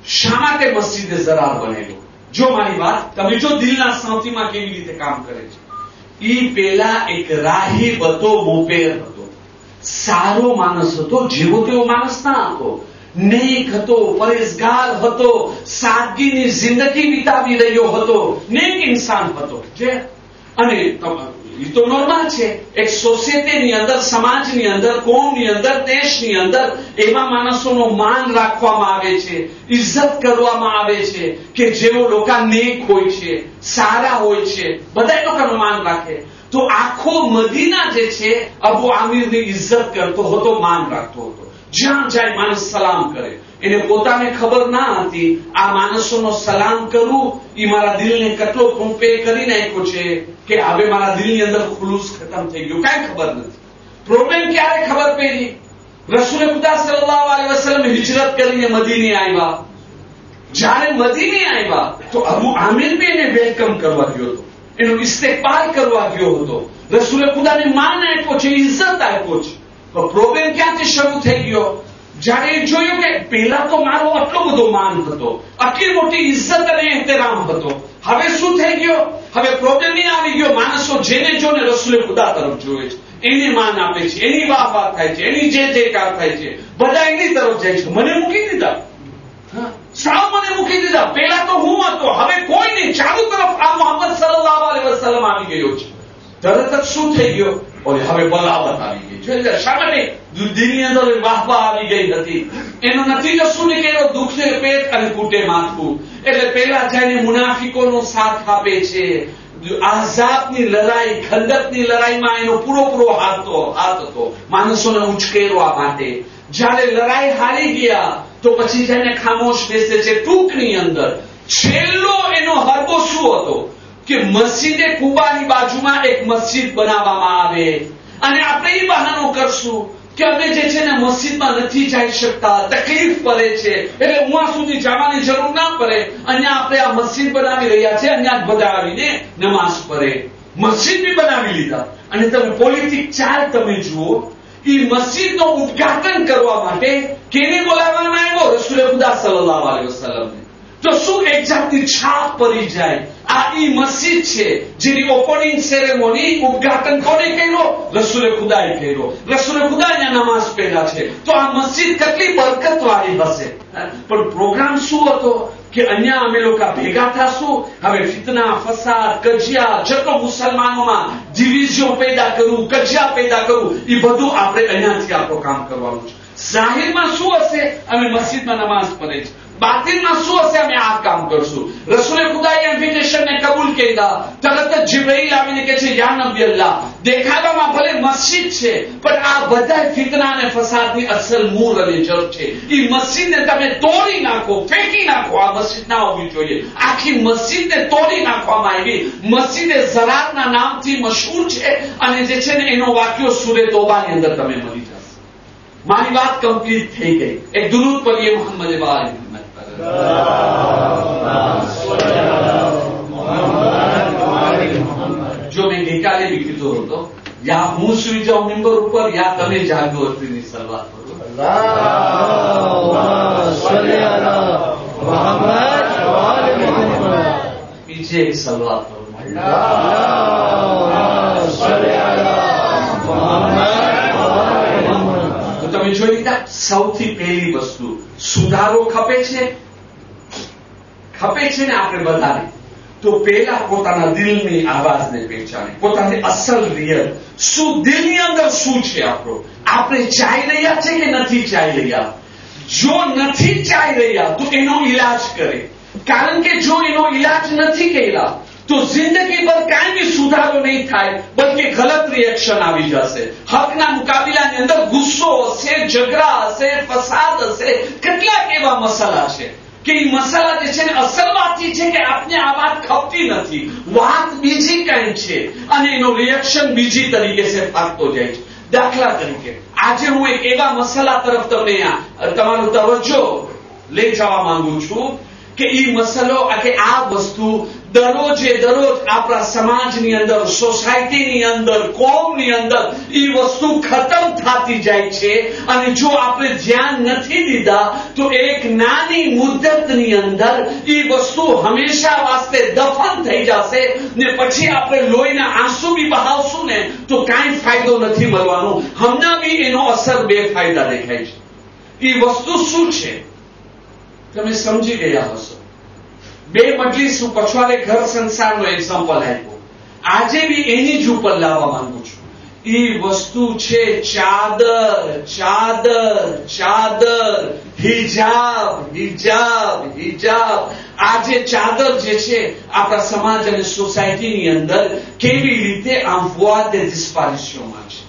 S1: શા માટે મસ્જિદે ઝરાર બનેલો? જો મારી વાત તમે જો દિલના સાઉથીમાં કેવી રીતે કામ કરે છે. ઈ પેલા એક રાહીબ હતો, મોપેર હતો, સારો માણસ હતો, જેવો તેવો માણસ ના હતો, નેક હતો, પરેશગાર હતો, સાદગીની જિંદગી વિતાવી રહ્યો હતો, નેક ઇન્સાન હતો. જે અને એ તો નોર્મલ છે, એક સોસાયટીની અંદર, સમાજની અંદર, કોમની અંદર, દેશની અંદર એવા માણસોનો માન રાખવામાં આવે છે, ઇજ્જત કરવામાં આવે છે કે જેઓ લોકો નેક હોય છે, સારા હોય છે, બધા લોકોનું માન રાખે. તો આખો મદીના જે છે અબુ આમિરની ઇજ્જત કરતો હતો, માન રાખતો હતો. જ્યાં જાય માણસ સલામ કરે. એને પોતાને ખબર ના હતી આ માણસોનો સલામ કરવું એ મારા દિલને કેટલો પ્રોપે કરી નાખ્યો છે કે હવે મારા દિલની અંદર ખુલૂસ ખતમ થઈ ગયો. કાંઈ ખબર નથી. પ્રોબ્લેમ ક્યારે ખબર પડી? રસૂલ ખુદા સલ્લલ્લાહુ અલૈહિ વસલ્લમ હિજરત કરીને મદીને આવ્યા. જ્યારે મદીને આવ્યા તો અબુ આમિર બી એને વેલકમ કરવા ગયો હતો, એનો ઇસ્તેકબાલ કરવા ગયો હતો. રસૂલ ખુદાને માન આપ્યો છે, ઇજ્જત આપ્યો છે. તો પ્રોબ્લેમ ક્યાંથી શરૂ થઈ ગયો? જ્યારે જોયું કે પેલા તો મારો આટલો બધો માન હતો, આટલી મોટી ઇજ્જત અને એહતરામ હતો, હવે શું થઈ ગયો? હવે પ્રોબ્લેમ નહીં આવી ગયો. માણસો જેને જોને રસૂલે ખુદા તરફ જોવે છે, એને માન આપે છે, એની વાહ થાય છે, એની જે જયકાર થાય છે, બધા એની તરફ જાય છે. મને મૂકી દીધા, સાવ મને મૂકી દીધા. પેલા તો હું હતો, હવે કોઈ નહીં. ચાલુ તરફ આ મોહમ્મદ સલ્લલ્લાહુ અલૈહિ વસલ્લમ આવી ગયો છે. તરત જ શું થઈ ગયો? હવે બલાવત આવી ગઈ. શા માટે? દિલની અંદર વાહવા આવી ગઈ હતી. એનો નતીજો શું નીકળ્યો? દુખે પેટ અને કૂટે માથું. એટલે પેલા જઈને મુનાફિકોનો સાથ આપે છે. આઝાબની લડાઈ, ખંદકની લડાઈમાં એનો પૂરો હાથ હતો માણસોને ઉચકેરવા માટે. જ્યારે લડાઈ હારી ગયા તો પછી જઈને ખામોશ બેસે છે. ટૂંકની અંદર છેલ્લો એનો હરબો શું હતો કે મસ્જિદે કુબાની બાજુમાં એક મસ્જિદ બનાવવામાં આવે અને આપણે એ બહાનો કરશું કે અમે જે છે ને મસ્જિદમાં નથી જઈ શકતા, તકલીફ પડે છે, એટલે ઉहाँ સુધી જવાની જરૂર ના પડે. અહીંયા આપણે આ મસ્જિદ બનાવી રહ્યા છે, અહીંયા જ બધા આવીને નમાઝ પડે. મસ્જિદ બી બનાવી લીધા. અને તમે પોલિટિક ચાલ તમે જુઓ, એ મસ્જિદનો ઉદ્ઘાટન કરવા માટે કેને બોલાવવામાં આવ્યો? રસૂલે ખુદા સલ્લલ્લાહુ અલૈહિ વસલ્લમને. તો શું એક જાતની છાપ પડી જાય. આ ઈ મસ્જિદ છે જેની ઓપનિંગ સેરેમોની, ઉદ્ઘાટન કોને કર્યો? રસૂલે ખુદાએ કર્યો. રસૂલે ખુદા અહીંયા નમાઝ પહેલા છે. તો આ મસ્જિદ કેટલી બરકત વાળી હશે. પણ પ્રોગ્રામ શું હતો કે અહીંયા અમે લોકો ભેગા થશું, હવે ફિતના, ફસાદ, કજિયા, જેટલો મુસલમાનોમાં ડિવિઝન પેદા કરવું, કજિયા પેદા કરવું, એ બધું આપણે અહીંયાથી આપણું કામ કરવાનું છે. જાહેરમાં શું હશે? અમે મસ્જિદમાં નમાઝ પઢે છે. બાતિનમાં શું હશે? અમે આ કામ કરશું. રસૂલે ખુદાએ ઇન્વિટેશનને કબૂલ કર્યા. તરત જ જિબ્રાઈલ આવીને કહે છે, યા નબી અલ્લાહ, દેખાવામાં ભલે મસ્જિદ છે પણ આ બધા ફિતના અને ફસાદની અસલ મૂળ અને જડ છે. એ મસ્જિદને તમે તોડી નાખો, ફેંકી નાખો. આ મસ્જિદ ના હોવી જોઈએ. આખી મસ્જિદને તોડી નાખવામાં આવી. મસ્જિદે ઝરારના નામથી મશહૂર છે અને જે છે ને એનો વાક્યો સૂરે તોબાની અંદર તમે મળી જશે. મારી વાત કમ્પ્લીટ થઈ ગઈ. એક દુરૂદ પઢીએ મોહમ્મદ વાલે મોહમ્મદ. જો મેં ગઈકાલે બી કીધો હતો, યા હું સુઈ જાઉં મિંબર ઉપર, યા તમે જાગો અત્યારની સલવાત કરો. પીછે એક સલવાત કરો. તમે જોઈ લીધા. સૌથી પહેલી વસ્તુ, સુધારો ખપે છે ને આપણે બધાને. તો પેલા પોતાના દિલની આવાજને પહેચાને, પોતાની અસલ રિયલ શું દિલની અંદર શું છે આપણો. આપણે ચાઈ રહ્યા છે કે નથી ચાઈ રહ્યા? જો નથી ચાઈ રહ્યા તો એનો ઈલાજ કરે. કારણ કે જો એનો ઈલાજ નથી કર્યા તો જિંદગી પર કાંઈ બી સુધારો નહીં થાય, બલકે ગલત રિએક્શન આવી જશે. હકના મુકાબલાની અંદર ગુસ્સો હશે, ઝઘડા હશે, ફસાદ હશે, કેટલાક એવા મસાલા છે કે એ મસાલા જે છે ને અસલ વાત છે કે આપને આ વાત ખપતી નથી, વાત બીજી કઈ છે અને એનો રિએક્શન બીજી તરીકે છે ફાટતો જાય છે. દાખલા તરીકે આજે હું એક એવા મસાલા તરફ તમને તમારું તવજ્જો લઈ જવા માંગુ છું કે એ મસાલો કે આ વસ્તુ દરરોજે દરરોજ આપણા સમાજની અંદર, સોસાયટીની અંદર, કોમની અંદર એ વસ્તુ ખતમ થતી જાય છે. અને જો આપણે ધ્યાન નથી દીધા તો એક નાની મુદ્દતની અંદર એ વસ્તુ હંમેશા વાસ્તે દફન થઈ જશે ને પછી આપણે લોહીના આંસુ બી બહાવશું ને તો કાંઈ ફાયદો નથી મળવાનો. હમણાં બી એનો અસર બેફાયદા દેખાય છે. એ વસ્તુ શું છે તમે સમજી ગયા હશો. બે મજલિસ હું પછવાડે ઘર સંસારનો એક્ઝામ્પલ આપ્યો. આજે બી એની જ ઉપર લાવવા માંગુ છું. એ વસ્તુ છે ચાદર, ચાદર, ચાદર, હિજાબ, હિજાબ, હિજાબ. આજે ચાદર જે છે આપણા સમાજ અને સોસાયટીની અંદર કેવી રીતે આમ voie de disparitionમાં છે,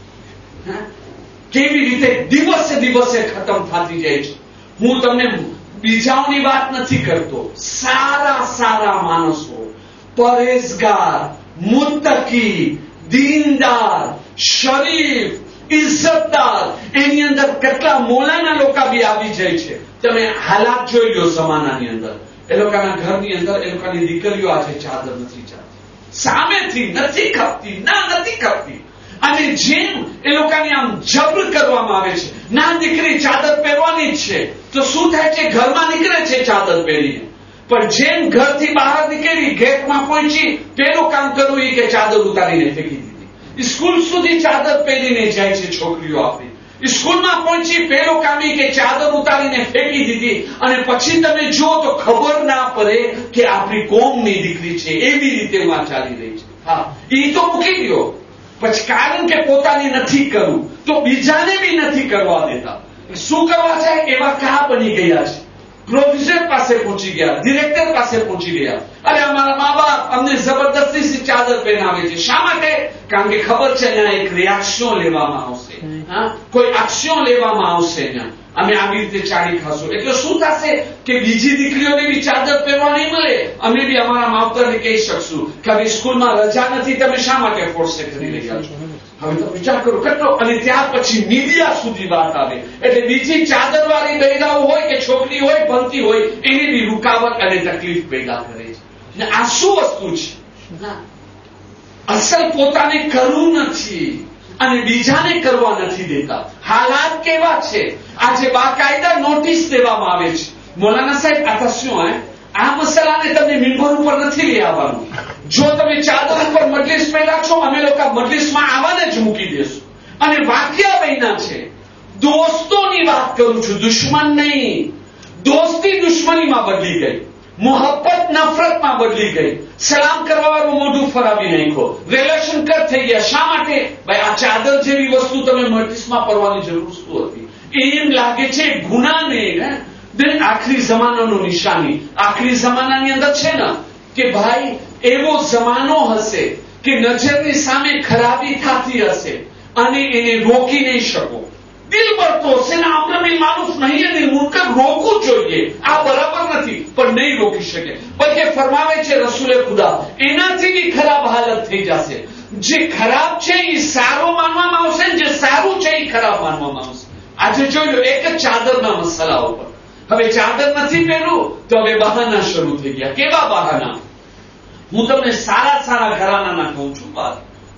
S1: કેવી રીતે દિવસે દિવસે ખતમ થતી જાય છે. હું તમને બીજાઓની વાત નથી કરતો. સારા સારા માણસો, પરેજગાર, મુત્તકી, દીનદાર, શરીફ, ઇજ્જતદાર, એની અંદર કેટલા મોલાના લોકો બી આવી જાય છે. તમે હાલાત જોઈ લો જમાનાની અંદર. એ લોકોના ઘરની અંદર એ લોકોની દીકરીઓ આજે ચાદર નથી ચાલતી, સામેથી નથી ખપતી, ના નથી ખપતી. અને જેમ એ લોકોને આમ જબર કરવામાં આવે છે, ના દીકરી ચાદર પહેરવાની છે તો શું થાય છે, ઘરમાં નીકળે છે ચાદર પહેરીને, પણ જેમ ઘરથી બહાર નીકળી ગેટમાં પહોંચી પેલું કામ કરવું એ કે ચાદર ઉતારીને ફેંકી દીધી. સ્કૂલ સુધી ચાદર પહેરીને જાય છે છોકરીઓ આપણી. સ્કૂલમાં પહોંચી પેલો કામ કે ચાદર ઉતારીને ફેંકી દીધી, અને પછી તમે જુઓ તો ખબર ના પડે કે આપણી કોમની દીકરી છે. એવી રીતે માં ચાલી રહી છે. હા, એ તો મૂકી ગયો, પછી કારણ કે પોતાની નથી કરવું તો બીજાને બી નથી કરવા દેતા. શું કરવા જાય એવા કા બની ગયા છે. પ્રોફેસર પાસે પહોંચી ગયા, ડિરેક્ટર પાસે પહોંચી ગયા, અરે અમારા મા બાપ અમને જબરદસ્તી ચાદર પહેરાવે છે. શા માટે? કારણ કે ખબર છે અહીંયા એક રિએક્શન લેવામાં આવશે, કોઈ એક્શન લેવામાં આવશે, અમે આવી રીતે ચાડી ખાશું. એટલે શું થશે કે બીજી દીકરીઓને બી ચાદર પહેરવા નહીં મળે. અમે બી અમારા માવતરને કહી શકશું કે હવે સ્કૂલમાં રજા નથી, તમે શા માટે ફોર્સ કરી રહ્યા છો. હવે તો વિચાર કરો કેટલો. અને ત્યાર પછી મીડિયા સુધી વાત આવે એટલે બીજી ચાદર વાળી બહેરાઓ હોય કે છોકરી હોય ભણતી હોય એની બી રૂકાવટ અને તકલીફ પેદા કરે છે. આ શું વસ્તુ છે? અસલ પોતાને કરવું નથી અને બીજાને કરવા નથી દેતા. હાલાત કેવા છે? આજે બાકાયદા નોટિસ દેવામાં આવે છે, મૌલાના સાહેબ આ તો શું આ મસલાને તમને મિંબર ઉપર નથી લઈ આવવાનું. જો તમે ચાદર ઉપર મજલિસ પહેલા છો, અમે લોકો મજલિસમાં આવવાને જ મૂકી દેશું. અને વાક્ય બન્યા છે. દોસ્તોની વાત કરું છું, દુશ્મન નહીં. દોસ્તી દુશ્મનીમાં બદલી ગઈ, મોહબ્બત નફરતમાં બદલી ગઈ. સલામ કરવા વાળું મોઢું ફરાવી નાખ્યો, રિલેશન કટ થઈ ગયા. શા માટે? ભાઈ આ ચાદર જેવી વસ્તુ તમે મજલિસમાં પડવાની જરૂર શું હતી? એમ લાગે છે ગુનાને આખરી જમાનાનો નિશાની. આખરી જમાનાની અંદર છે ને કે ભાઈ એવો જમાનો હશે કે નજરની સામે ખરાબી થતી હશે અને એને રોકી નહીં શકો. દિલ ભરતો હશે ને આપણે માનુસ નહીં અને મુનકર રોકવું જોઈએ. આ બરાબર નથી પણ નહીં રોકી શકે. બલકે ફરમાવે છે રસૂલે ખુદા એનાથી બી ખરાબ હાલત થઈ જશે. જે ખરાબ છે એ સારું માનવામાં આવશે, જે સારું છે એ ખરાબ માનવામાં આવશે. આજે જોઈ લો એક જ ચાદરના મસલા ઉપર. હવે ચાદર નથી પહેરવું તો હવે બહાના શરૂ થઈ ગયા. કેવા બહાના? હું તમને સારા સારા ઘરાનાના કહું છું.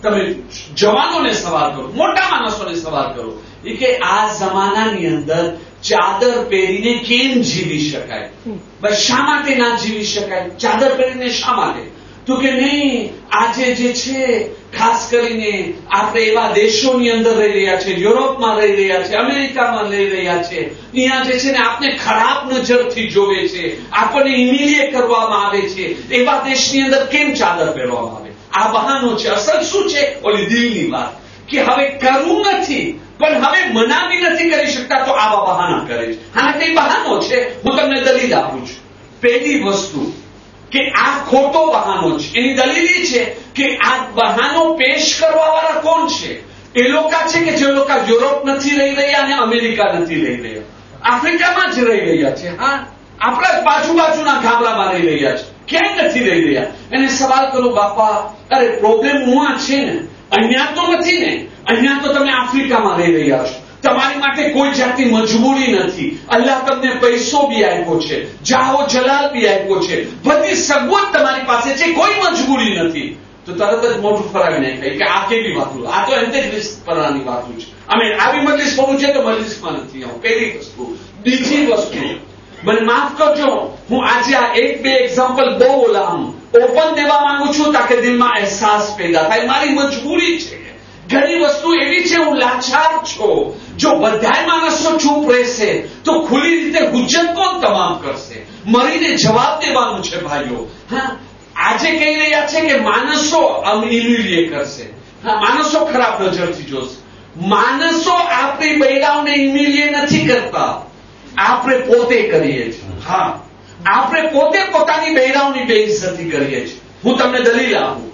S1: તમે જવાનોને સવાલ કરો, મોટા માણસોને સવાલ કરો કે આ જમાનાની અંદર ચાદર પહેરીને કેમ જીવી શકાય? બસ શા માટે ના જીવી શકાય? ચાદર પહેરીને શા માટે? તો કે નહીં, આજે જે છે ખાસ કરીને આપણે એવા દેશોની અંદર રહી રહ્યા છે, યુરોપમાં રહી રહ્યા છે, અમેરિકામાં રહી રહ્યા છે, અહીંયા જે છે ને આપને ખરાબ નજરથી જોવે છે, આપણને ઇમિલિયે કરવામાં આવે છે. એવા દેશની અંદર કેમ ચાદર પહેરવામાં આવે? આ બહાનો છે. અસલ શું છે? ઓલી દિલની વાત કે હવે કરવું નથી પણ હવે મના બી નથી કરી શકતા તો આવા બહાના કરે છે. હા, કઈ બહાનો છે? હું તમને દલીલ આપું છું. પહેલી વસ્તુ કે આ ખોટો બહાનો છે. એની દલીલ છે કે આ બહાનો પેશ કરવા વાળા કોણ છે? એ લોકો છે કે જે લોકો યુરોપ નથી રહી રહ્યા અને અમેરિકા નથી રહી રહ્યા, આફ્રિકામાં જ રહી રહ્યા છે. હા, આપણા જ બાજુના ગામડામાં રહી રહ્યા છે. ક્યાંય નથી રહી રહ્યા. એને સવાલ કરો, બાપા અરે પ્રોબ્લેમ હું છે ને, અહીંયા તો નથી ને. અહીંયા તો તમે આફ્રિકામાં રહી રહ્યા છો, તમારી માટે કોઈ જાતની મજબૂરી નથી. અલ્લાહ તમને પૈસો બી આપ્યો છે, જાહો જલાલ બી આપ્યો છે, બધી સગવડ તમારી પાસે છે, કોઈ મજબૂરી નથી. તો તરત જ મોઢું ફરાવી નાખાય કે આ કેવી વાતો? આ તો એન્ટેગ્રિસ્ટ પરાની વાતો છે. અમે આવી મજલિસ પડું છે તો મજલિસમાં નથી આવું. પહેલી વસ્તુ. બીજી વસ્તુ, મને માફ કરજો, હું આજે આ એક બે એક્ઝામ્પલ બહુ ઓપન દેવા માંગુ છું તાકે દિલમાં અહેસાસ પેદા થાય. મારી મજબૂરી છે. ઘણી વસ્તુ એવી છે હું લાચાર છું. જો બધાય માણસો ચૂપ રહેશે તો ખુલ્લી રીતે હુજ્જત કોણ તમામ કરશે? મરીને જવાબ દેવાનું છે ભાઈઓ. હા, આજે કહી રહ્યા છે કે માણસો ઇમ્યુલિયે કરશે. હા, માણસો ખરાબ નજરથી જોશે. માણસો આપણી બૈરાઓને ઇમ્યુલિયે નથી કરતા, આપણે પોતે કરીએ છીએ. હા, આપણે પોતે પોતાની બૈરાઓની બેઇજ્જતી કરીએ છીએ. હું તમને દલીલ આપું.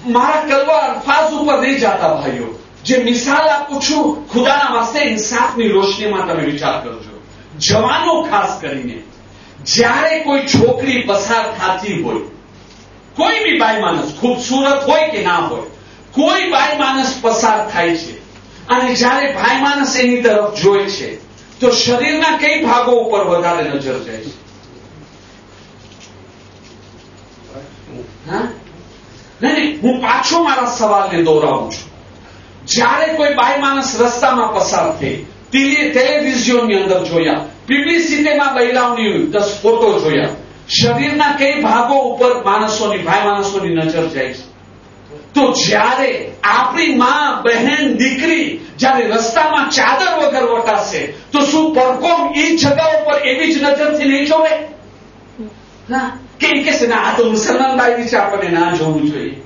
S1: મારા કલવા અલ્ફાઝ ઉપર નહીં જાતા ભાઈઓ. જે મિસાલ આપું છું ખુદાના વાસ્તે ઇન્સાફની રોશનીમાં તમે વિચાર કરજો. જવાનો ખાસ કરીને જ્યારે કોઈ છોકરી પસાર થતી હોય, કોઈ બી બાઈ માણસ ખૂબસૂરત હોય કે ના હોય, કોઈ બાઈ માણસ પસાર થાય છે અને જ્યારે ભાઈ માણસ એની તરફ જોઈ છે તો શરીરના કઈ ભાગો ઉપર વધારે નજર જાય છે? હા, નહીં, હું પાછો મારા સવાલને દોહરાવું છું. જ્યારે કોઈ બાઈ માણસ રસ્તામાં પસાર થઈ ટેલિવિઝનની અંદર જોયા, પબ્લિસિટીમાં બૈરાઓની 10 ફોટો જોયા, શરીરના કઈ ભાગો ઉપર ભાઈ માણસોની નજર જાય છે. તો જ્યારે આપણી માં, બહેન, દીકરી જ્યારે રસ્તામાં ચાદર વગર વટાશે તો શું પરકોમ એ જગાઓ પર એવી જ નજરથી નહીં જોવે? કે કહેશે ના આ તો મુસલમાન બાઈ છે, આપણને ના જોવું જોઈએ.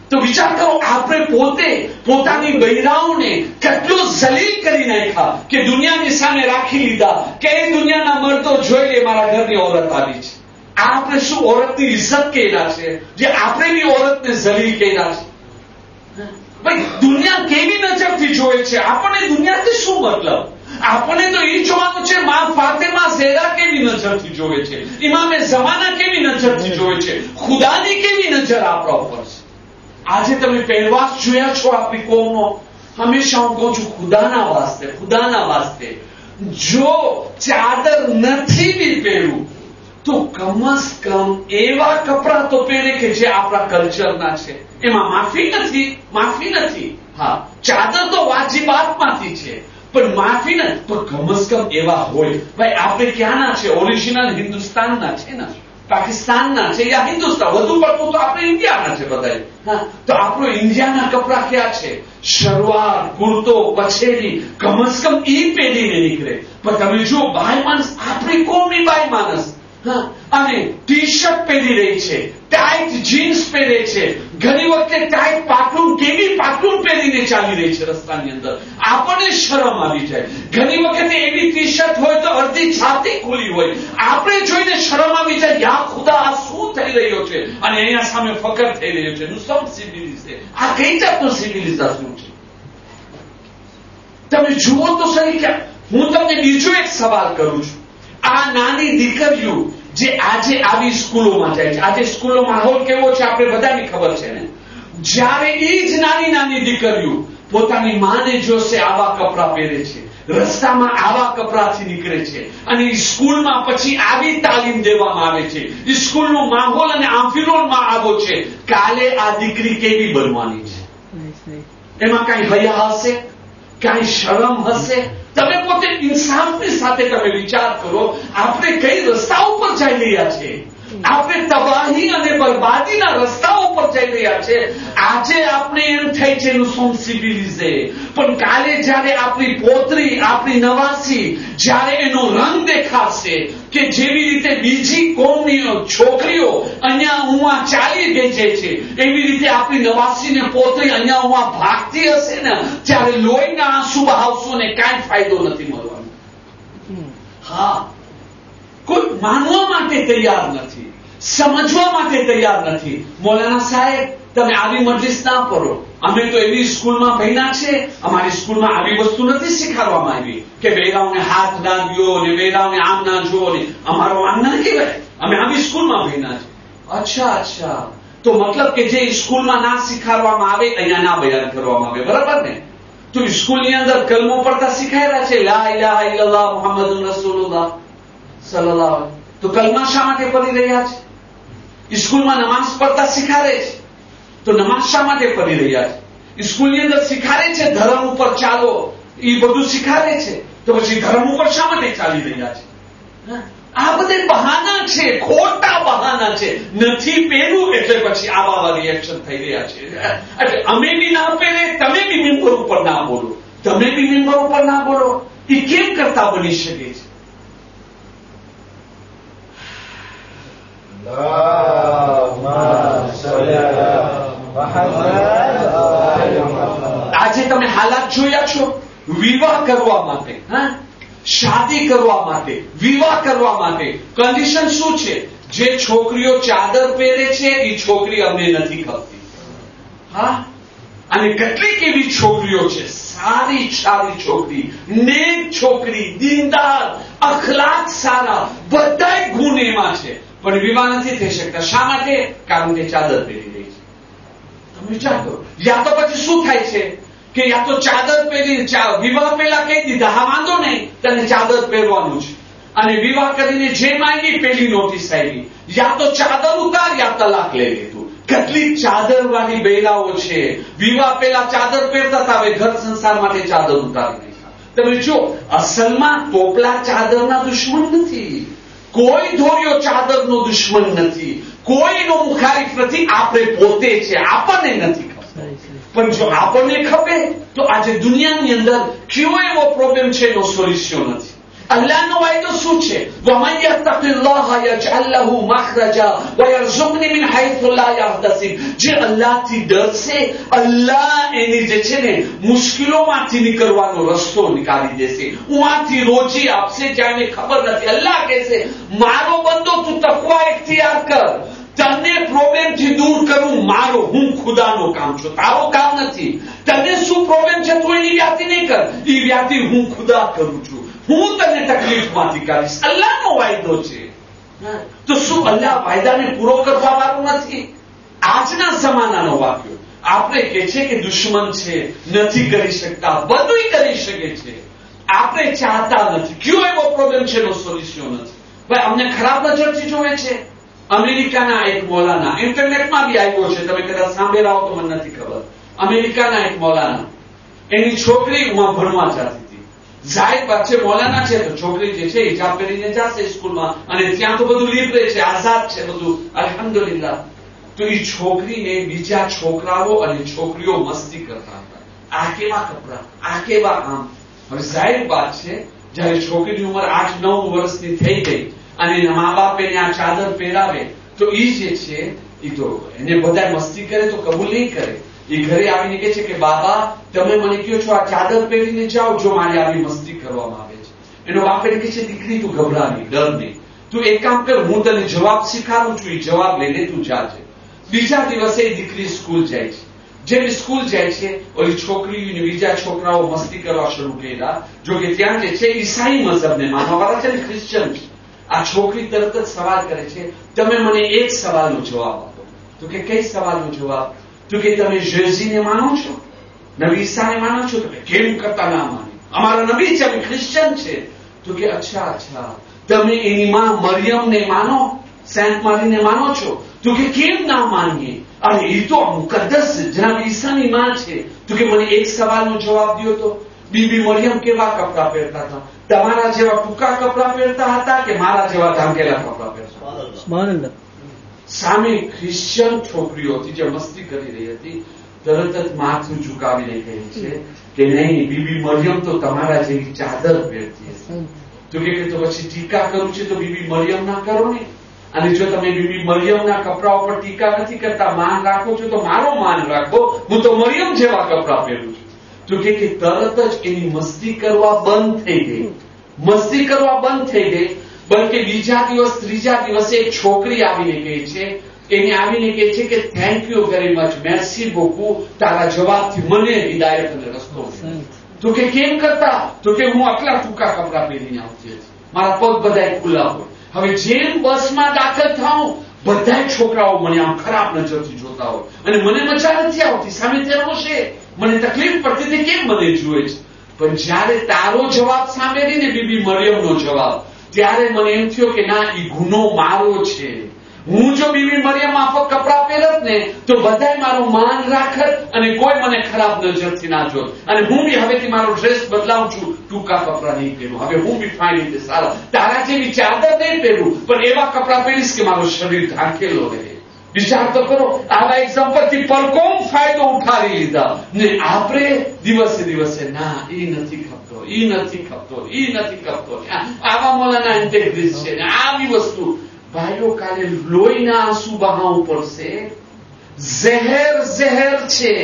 S1: તો વિચાર કરો, આપણે પોતે પોતાની બૈરાઓને કેટલો જલીલ કરી નાખ્યા કે દુનિયાની સામે રાખી લીધા કે એ દુનિયાના મર્દો જોઈ લે મારા ઘરની ઓરત આવી છે. આપણે શું ઓરતની ઇજ્જત કર્યા છે જે આપણે બી ઓરતને જલીલ કર્યા છે? ભાઈ, દુનિયા કેવી નજરથી જોવે છે? આપણને દુનિયાથી શું મતલબ? આપણને તો એ જોવાનું છે માં ફાતિમા ઝેરા કેવી નજરથી જોવે છે, ઇમામે ઝમાના કેવી નજરથી જોવે છે, ખુદાની કેવી નજર આપણા ઉપર છે. આજે તમે પહેરવાશ જોયા છો આપણી કોમનો? હંમેશા હું કહું છું ખુદાના વાસ્તે જો ચાદર નથી બી પહેરવું તો કમસ કમ એવા કપડા તો પહેરે કે જે આપણા કલ્ચરના છે. એમાં માફી નથી. હા, ચાદર તો વાજિબાતમાંથી છે પણ માફી નથી. તો કમસ કમ એવા હોય. ભાઈ, આપણે ક્યાંના છે? ઓરિજિનલ હિન્દુસ્તાનના છે ને, પાકિસ્તાનના છે યા હિન્દુસ્તાન? વધુ પડતું તો આપણે ઇન્ડિયાના છે બધા. તો આપણો ઇન્ડિયાના કપડા ક્યાં છે? શલવાર, કુર્તો, પછેરી, કમસ કમ ઈ પહેરીને નીકળે. પણ તમે જુઓ, બાઈ માણસ, આપણી કોમની બાઈ માણસ અને ટી શર્ટ પહેરી રહી છે, ટાઈટ જીન્સ પહેરે છે, ઘણી વખતે ટાઈટ પાટલું, કેવી પાટલું પહેરીને ચાલી રહી છે રસ્તાની અંદર. આપણને શરમ આવી જાય. ઘણી વખતે એવી ટી શર્ટ હોય તો અડધી છાતી ખુલી હોય, આપણે જોઈને શરમ આવી જાય, યા ખુદા આ શું થઈ રહ્યો છે? અને અહીંયા સામે ફકર થઈ રહ્યો છે. નું સમ સિવિલિઝે. આ કઈ જાતનું સિવિલિઝેશન છે? તમે જુઓ તો સહી. કે હું તમને બીજો એક સવાલ કરું છું. આ નાની દીકરીઓ જે આજે આવી સ્કૂલોમાં જાય છે, આજે સ્કૂલનો માહોલ કેવો છે આપણે બધાની ખબર છે ને. જ્યારે એ જ નાની દીકરીઓ પોતાની માને જોશે આવા કપડા પહેરે છે, રસ્તામાં આવા કપડાથી નીકળે છે અને સ્કૂલમાં પછી આવી તાલીમ દેવામાં આવે છે, સ્કૂલનો માહોલ અને આંફિરોનમાં આવો છે, કાલે આ દીકરી કેવી બનવાની છે? એમાં કઈ હયા હશે? કઈ શરમ હશે? તમે પોતે ઇન્સાફની સાથે તમે વિચાર કરો, આપણે કઈ રસ્તા ઉપર જઈ રહ્યા છે? આપણે તબાહી અને બરબાદીના રસ્તા ઉપર જઈ રહ્યા છે. આજે આપણે એમ થાય છે એનું સોમ સિવિલિઝે, પણ કાલે જયારે આપણી પોતરી, આપણી નવાસી, જયારે એનો રંગ દેખાશે કે જેવી રીતે બીજી કોમની છોકરીઓ અહીંયા ઉવા ચાલી ભેજે છે એવી રીતે આપણી નવાસી ને પોતરી અહીંયા ઉવા ભાગતી હશે ને, ત્યારે લોહીના આંસુ બહાવશો ને કાંઈ ફાયદો નથી મળવાનો. હા, કોઈ માનવા માટે તૈયાર નથી, સમજવા માટે તૈયાર નથી. મૌલાના સાહેબ, તમે આવી મજલિસ ના કરો. અમે તો એવી સ્કૂલમાં ભણ્યા છે, અમારી સ્કૂલમાં આવી વસ્તુ નથી શીખવાડવામાં આવી કે બૈરાઓને હાથ ના દો ને બૈરાઓને આમ ના જુઓ ને. અમારો આમ ના કહેવાય, અમે આવી સ્કૂલમાં ભણ્યા છે. અચ્છા, તો મતલબ કે જે સ્કૂલમાં ના શીખવાડવામાં આવે અહીંયા ના બયાન કરવામાં આવે, બરાબર ને? તો સ્કૂલની અંદર કલમો પડતા શીખાયેલા છે, લા ઇલાહા ઇલ્લલ્લાહ મુહમ્મદુર રસૂલુલ્લાહ સલ્લલ્લાહુ. તો કલમા શા માટે પડી રહ્યા છે? સ્કૂલમાં નમાઝ પડતા શીખાડે છે, તો નમાઝ શા માટે પડી રહ્યા છે? સ્કૂલની અંદર શીખાડે છે ધર્મ ઉપર ચાલો, એ બધું શીખાડે છે, તો પછી ધર્મ ઉપર શા માટે ચાલી રહ્યા છે? આ બધે બહાના છે, ખોટા બહાના છે. નથી પહેરવું એટલે પછી આવા રિએક્શન થઈ રહ્યા છે. એટલે અમે બી ના પહેરે, તમે બી મેમ્બર ઉપર ના બોલો, તમે બી મેમ્બર ઉપર ના બોલો. એ કેમ કરતા બની શકે છે? આજે તમે હાલાત જોયા છો વિવાહ કરવા માટે, શાદી કરવા માટે, વિવાહ કરવા માટે કન્ડિશન શું છે? જે છોકરીઓ ચાદર પહેરે છે એ છોકરી અમને નથી ખપતી. હા, અને કેટલીક એવી છોકરીઓ છે, સારી છોકરી, નેક છોકરી, દીનદાર, અખલાક સારા, બધા ગુણ એમાં છે, પણ વિવાહ નથી થઈ શકતા. શા માટે? કારણ કે ચાદર પહેરી રહી છે. તમે વિચાર કરો, યા તો પછી શું થાય છે કે યા તો ચાદર પહેરી વિવાહ પહેલા કહી દીધા, હા વાંધો નહીં, તને ચાદર પહેરવાનું છે, અને વિવાહ કરીને જેમ આવી પેલી નોટિસ આવી, યા તો ચાદર ઉતાર યા તલાક લઈ લીધું. કેટલી ચાદર વાળી બૈરાઓ છે, વિવાહ પહેલા ચાદર પહેરતા હતા, હવે ઘર સંસાર માટે ચાદર ઉતારી નાખ્યા. તમે જો અસલમાં ટોપલા ચાદરના દુશ્મન નથી, કોઈ ધોર્યો ચાદરનો દુશ્મન નથી, કોઈનો મુખારીફ નથી, આપણે પોતે છે, આપણને નથી ખબર. પણ જો આપણને ખબર તો આજે દુનિયાની અંદર કયો એવો પ્રોબ્લેમ છે એનો સોલ્યુશન નથી. અલ્લાહનો વાયદો શું છે? વમન યત્તકિલ્લાહ યજઅલ લહુ મખરજા વયરઝુકની મિન હૈથુ લા યહતસિબ. જે અલ્લાહથી ડરશે, અલ્લાહ એની જે છે ને મુશ્કેલોમાંથી નીકળવાનો રસ્તો નીકાળી દેશે, ઉहाँથી રોજી આપશે જ્યાં ખબર નથી. અલ્લાહ કહેશે મારો બંદો તું તકવા ઇખ્તિયાર કર, તને પ્રોબ્લેમ થી દૂર કરું મારો, હું ખુદાનો કામ છું, તારો કામ નથી. તને શું પ્રોબ્લેમ છે તું એની વ્યાધિ નહીં કર, એ વ્યાધિ હું ખુદા કરું છું, હું તને તકલીફમાંથી કાઢીશ. અલ્લાહનો વાયદો છે. તો શું અલ્લાહ વાયદાને પૂરો કરવા વાળું નથી? આજના જમાનાનો વાક્યો આપણે કહે છે કે દુશ્મન છે, નથી કરી શકતા, બધું કરી શકે છે, આપણે ચાહતા નથી. કયો એવો પ્રોબ્લેમ છે એનો સોલ્યુશન નથી. ભાઈ અમને ખરાબ નજરથી જોવે છે. અમેરિકાના એક મૌલાના, ઇન્ટરનેટમાં બી આવ્યો છે, તમે કદાચ સાંભળ્યા હો તો મને નથી ખબર. અમેરિકાના એક મૌલાના, એની છોકરી ભણવા જતી હતી. જાહેર વાત છે મૌલાના છે તો છોકરી જે છે હિજાબ પહેરીને જશે સ્કૂલમાં, અને ત્યાં તો બધું લીબરે છે, આઝાદ છે બધું, અલ્હમ્દુલિલ્લાહ. તો એ છોકરીને બીજા છોકરાઓ અને છોકરીઓ મસ્તી કરતા હતા. આ કેવા કપડા, આ કેવા આમ. હવે જાહેર વાત છે જયારે છોકરીની ઉંમર 8-9 વર્ષની થઈ ગઈ અને એના મા બાપ એને આ ચાદર પહેરાવે તો એ જે છે એ તો એને બધા મસ્તી કરે તો કબૂલ નહીં કરે. એ ઘરે આવીને કહે છે કે બાબા તમે મને કહો છો આ ચાદર પહેરીને જાઓ જો મારી આવી મસ્તી કરવામાં આવે છે. એનો બાપ એને કહે છે દીકરી તું ગભરા નહીં, ડર નહીં, તું એક કામ કર, હું તને જવાબ શીખાડું છું, એ જવાબ લઈને તું જાજે. બીજા દિવસે એ દીકરી સ્કૂલ જાય છે. જેમ સ્કૂલ જાય છે ઓલી છોકરી બીજા છોકરાઓ મસ્તી કરવા શરૂ કર્યા. જો કે ત્યાં જે છે ઈસાઈ મઝહબને માનવાવાળા છે ને, ક્રિશ્ચન છે. આ છોકરી તરત જ સવાલ કરે છે તમે મને એક સવાલનો જવાબ આપો. તો કે કઈ સવાલનો જવાબ? તો કે તમે જેઝીને માનો છો, નબી ઈસાને માનો છો? તો કે કેમ કરતા ના માની, અમારા નબી છે, અમે ક્રિશ્ચન છે. તો કે અચ્છા અચ્છા તમે એની માં મરિયમને માનો, સેન્ટ મારીને માનો છો? તો કે કેમ ના માનીએ, અરે એ તો મુકદ્દસ જનાબ ઈસાની માં છે. તો કે મને એક સવાલનો જવાબ દો તો બીબી મરિયમ કેવા કપડા પહેરતા હતા? તમારા જેવા ટૂંકા કપડા પહેરતા હતા કે મારા જેવા ઢાંકેલા કપડા પહેરતા? સામે ક્રિશ્ચિયન છોકરીઓ હતી જે મસ્તી કરી રહી હતી, તરત જ માથું ઝુકાવીને કહે છે કે નહીં, બીબી મરિયમ તો તમારા જેવી ચાદર પહેરતી હશે. તો કે તો પછી ટીકા કરું છે તો બીબી મરિયમ ના કરો ને. અને જો તમે બીબી મરિયમના કપડા ઉપર ટીકા નથી કરતા, માન રાખો છો તો મારો માન રાખો, હું તો મરિયમ જેવા કપડા પહેરું છું. તો કે તરત જ એની મસ્તી કરવા બંધ થઈ ગઈ, મસ્તી કરવા બંધ થઈ ગઈ. બલકે બીજા દિવસ ત્રીજા દિવસે એક છોકરી આવીને કહે છે, એને આવીને કહે છે કે થેન્ક યુ વેરી મચ, મેર્સી બોકુ, તારા જવાબથી મને હિદાયત અને રસ્તો મળ્યો. તો કે કેમ કરતા? તો કે હું આટલા ટૂંકા કપડા પહેરીને આવતી હતી, મારા પગ બધા ખુલ્લા હોય. હવે જેમ બસમાં દાખલ થાઉં બધા છોકરાઓ મને આમ ખરાબ નજરથી જોતા હોય અને મને મજા નથી આવતી, સામે તેનો છે, મને તકલીફ પડતી હતી કેમ મને જુએ છે. પણ જયારે તારો જવાબ સાંભળીને બીબી મરિયમનો જવાબ, ત્યારે મને એમ થયો કે ના, એ ગુનો મારો છે. હું જો બીબી મરિયમ માફક કપડા પહેરત ને તો બધાય મારું માન રાખત અને કોઈ મને ખરાબ નજરથી ના જોત. અને હું બી હવેથી મારો ડ્રેસ બદલાવું છું, ટૂંકા કપડા નહીં પહેરું. હવે હું બી ફાઇન રીતે સારા, તારા જેવી ચાદર નહીં પહેરું, પણ એવા કપડા પહેરીશ કે મારું શરીર ઢાંકેલો રહે. વિચાર તો કરો, આવા એક્ઝામ્પલથી પરકોમ ફાયદો ઉઠાવી લીધા ને આપણે દિવસે દિવસે ના, એ નથી ખપતો, એ નથી ખપતો, એ નથી ખપતો, આવા મોલાના ઇન્ટેગ્રીસ છે ને આવી વસ્તુ. ભાઈઓ કાલે લોહીના આંસુ બહાવું પડશે. ઝેર ઝેર છે.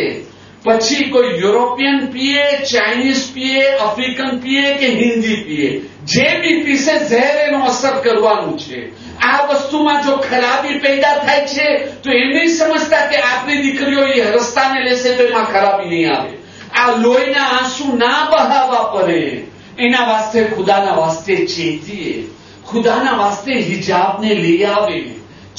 S1: પછી કોઈ યુરોપિયન પીએ, ચાઇનીઝ પીએ, આફ્રિકન પીએ કે હિન્દી પીએ, જે બી પીશે ઝેર એનો અસર કરવાનું છે. આ વસ્તુમાં જો ખરાબી પેદા થાય છે તો એ નહીં સમજતા કે આપણી દીકરીઓ એ રસ્તાને લેશે તો એમાં ખરાબી નહીં આવે. આ લોહીના આંસુ ના બહાવવા પડે, એના વાસ્તે ખુદાના વાસ્તે ચેતીએ, ખુદાના વાસ્તે હિજાબને લઈ આવે,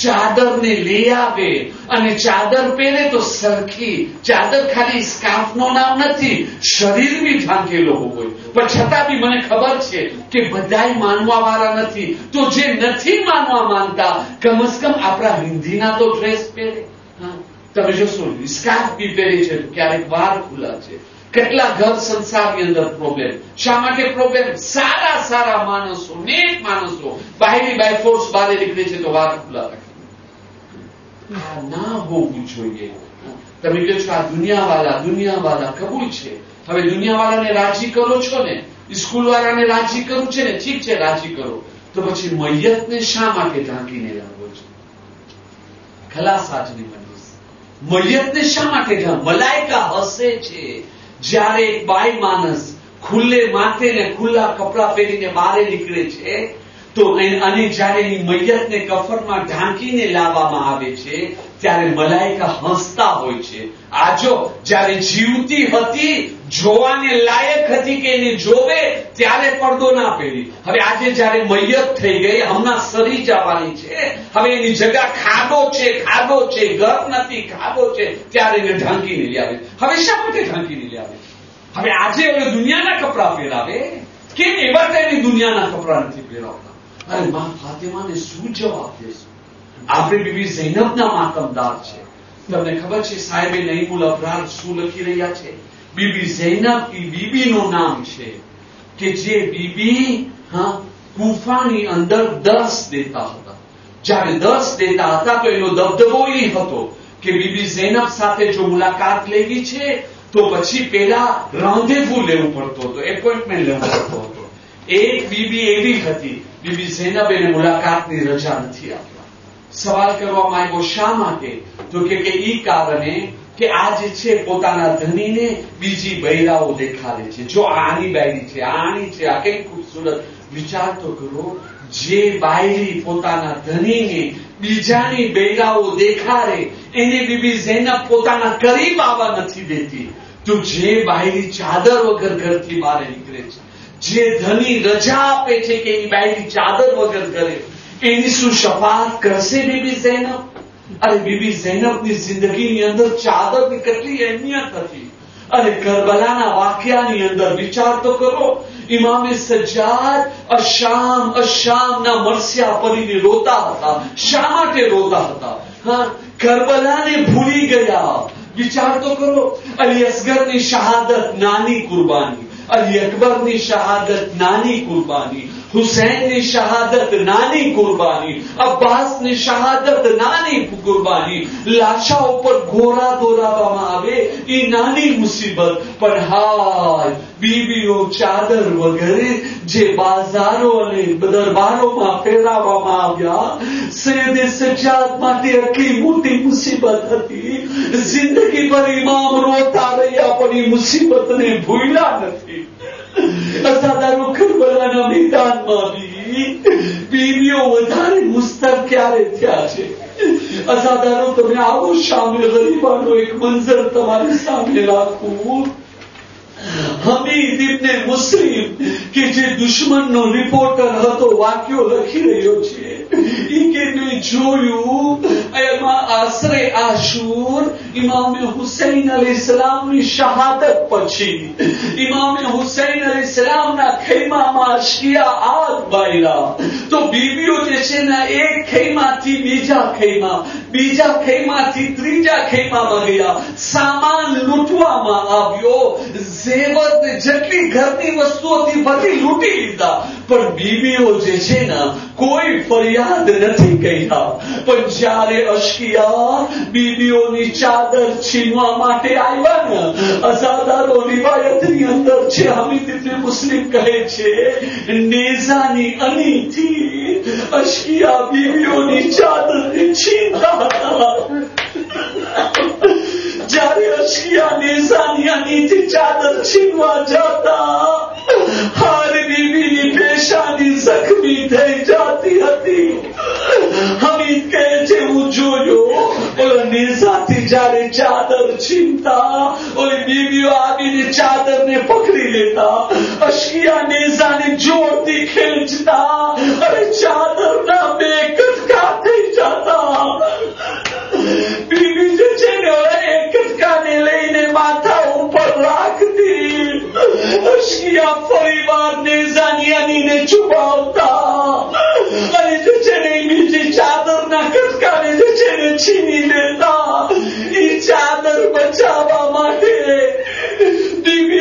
S1: ચાદરને લઈ આવે. અને ચાદર પહેરે તો સરખી ચાદર, ખાલી સ્કાર્ફનો નામ નથી, શરીર બી ઢાંકેલો હોય. પણ છતાં બી મને ખબર છે કે બધાય માનવા વાળા નથી. તો જે નથી માનવા માંગતા, કમસ કમ આપણા હિન્દીના તો ડ્રેસ પહેરે. તમે જોશો સ્કાર્ફ બી પહેરે છે, ક્યારેક વાર ખુલ્લા છે, કેટલા ઘર સંસારની અંદર પ્રોબ્લેમ. શા માટે પ્રોબ્લેમ? સારા સારા માણસો, નેક માણસો બાયરી બાય ફોર્સ બહાર નીકળે છે તો વાર ખુલ્લા રાખે. આ ના હોવું જોઈએ. તમે કહો છો આ દુનિયાવાળા કબૂલ છે. હવે દુનિયાવાળાને રાજી કરો છો ને, સ્કૂલ વાળાને રાજી કરવું છે ને, ઠીક છે રાજી કરો, તો પછી મૈયતને શા માટે ઢાંકીને લાવો છો? ખલાસ આજની મજલિસ. મૈયતને શા માટે મલાઈકા હસે છે જ્યારે એક બાઈ માણસ ખુલ્લે માથે ને ખુલ્લા કપડા પહેરીને બહાર નીકળે છે તો અને જ્યારે એની મૈયતને કફનમાં ઢાંકીને લાવવામાં આવે છે ત્યારે મલાઈકા હસતા હોય છે. આજો જ્યારે જીવતી હતી, જોવાને લાયક હતી કે એને જોવે ત્યારે પડદો ના પહેરી. હવે આજે જ્યારે મૈયત થઈ ગઈ, હમણાં સરી જવાની છે, હવે એની જગ્યા ખાડો છે, ઘર નથી, ખાડો છે, ત્યારે એને ઢાંકીને લાવે. હવે શા માટે ઢાંકીને લાવે? હવે આજે હવે દુનિયાના કપડા પહેરાવે. કેમ એવા ટાઈમે દુનિયાના કપડા નથી પહેરાવતા? અરે માં ફાતિમાને શું જવાબ દેશું? આપણે બીબી ઝૈનબના માતમદાર છે. તમને ખબર છે સાહેબે નઈમુલ અબરાર શું લખી રહ્યા છે? બીબી ઝૈનબ એ બીબીનું નામ છે કે જે બીબી કુફાની અંદર દર્સ દેતા હતા. જ્યારે દર્સ દેતા હતા તો એનો દબદબો એ હતો કે બીબી ઝૈનબ સાથે જો મુલાકાત લેવી છે તો પછી પેલા રાંધેવુ લેવું પડતો હતો, એપોઇન્ટમેન્ટ લેવું પડતો હતો. એક બીબી એવી હતી, બીબી ઝૈનબ એને મુલાકાતની રજા નથી આપતા. સવાલ કરવામાં આવ્યો શા માટે? તો કે ઈ કારણે કે આ જે છે પોતાના ધણીને બીજી બૈરાઓ દેખાડે છે. જો આની બાયરી છે, આની છે, આ કઈ ખૂબસૂરત. વિચાર તો કરો, જે બાયરી પોતાના ધણીને બીજાની બૈરાઓ દેખાડે એને બીબી ઝૈનબ પોતાના કરીબ આવવા નથી દેતી, તો જે બાયરી ચાદર વગર ઘરથી બહાર નીકળે છે, જે ધણી રજા આપે છે કે એ બાયરી ચાદર વગર કરે, એની શું શફાત કરશે બીબી ઝૈનબ? અરે બીબી ઝૈનબની જિંદગીની અંદર ચાદરની કેટલી અહેમિયત હતી. અને કરબલાના વાક્યાની અંદર વિચાર તો કરો, ઇમામે સજ્જાદ અશામના મરસિયા પરીને રોતા હતા. શા માટે રોતા હતા? કરબલાને ભૂલી ગયા. વિચાર તો કરો, અલી અસગરની શહાદત નાની કુરબાની, અલી અકબરની શહાદત નાની કુરબાની, હુસૈનની શહાદત નાની કુરબાની, અબ્બાસની શહાદત નાની કુરબાની, લાશા ઉપર ઘોડા દોરાવવામાં આવે એ નાની મુસીબત. પણ હાય બીબીઓ ચાદર વગેરે જે બાજારો અને દરબારોમાં પહેરાવવામાં આવ્યા, સૈયદે સજ્જાદ માટે આટલી મોટી મુસીબત હતી. જિંદગી ભર ઇમામ રોતા રહ્યા પણ એ મુસીબતને ભૂલ્યા નથી. અસાધારો કરબલાના મેદાનમાં બીબીઓ વધારે મુસ્તક ક્યારે થયા છે? અસાધારો તમે આવો શામિલ ગરીબાનો એક મંઝર તમારી સામે રાખું. હમીદ ઇબ્ને મુસ્લિમ કે જે દુશ્મનનો રિપોર્ટર હતો વાક્યો લખી રહ્યો છે, ઈ કે મેં જોયું એમાં આશરે આશુર ઇમામે હુસૈન અલૈહિસ્સલામની શહાદત પછી ઇમામે હુસૈન અલૈહિસ્સલામના ખૈમામાં અશિયા આગ બાયરા. તો બીબીઓ જે છે ને એક ખૈમાથી બીજા ખૈમાથી ત્રીજા ખૈમામાં ગયા. સામાન લૂંટવામાં આવ્યો. ઝેવર જેટલી ઘરની વસ્તુઓ હતી બધી લૂંટી લીધા. પણ બીબીઓ જે છે ને કોઈ ફરિયાદ નથી કહ્યા. પણ જ્યારે અશકિયા બીબીઓની ચાદર છીનવા માટે આવ્યા ને, અઝાદારો રિવાયતની અંદર છે, હમીદ ઇબ્ને મુસ્લિમ કહે છે, નેઝાની અનીથી અશકિયા બીબીઓની ચાદરને છીનતા હતા. જ્યારે અશકિયા નેઝાની અનીથી ચાદર છીનવા જતા, હાર બીબીની પેશાની જખમી થઈ જતી હતી. હમીદ કહે છે હું જોયો ઓલા નેઝાથી જ્યારે ચાદર છીનતા, ઓલી બીબીઓ આવીને ચાદરને પકડી લેતા, અશકિયા નેઝાને જોરથી ખેંચતા, અરે ચાદરના બે કટકા થઈ જતા. બીબી જે છે ને એક કટકાને લઈને માથા ઉપર રાખતી. અશકિયા ફરીવાર નેઝાની અનીને છુપાવતા અને જે છે ને બીજી ચાદરના કટકાને જે છે ને છીની લેતા. એ ચાદર બચાવવા માટે બીબી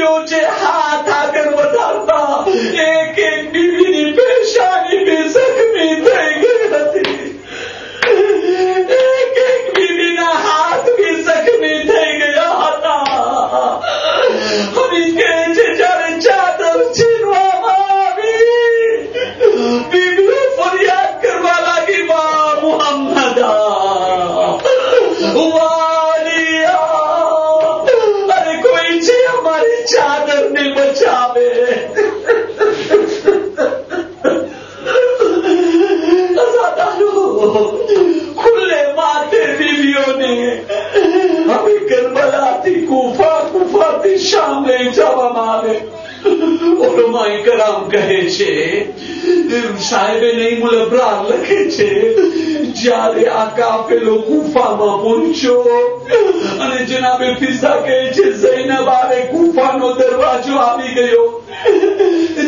S1: લઈ જવામાં આવે. ઓલોમાઈ કરામ કહે છે, સાહેબે નઈમુલ અબરાર લખે છે, જ્યારે આ કાફેલો ગુફામાં પહોંચ્યો અને જનાબે ફિઝા કહે છે ઝૈનબ આવે, ગુફાનો દરવાજો આવી ગયો.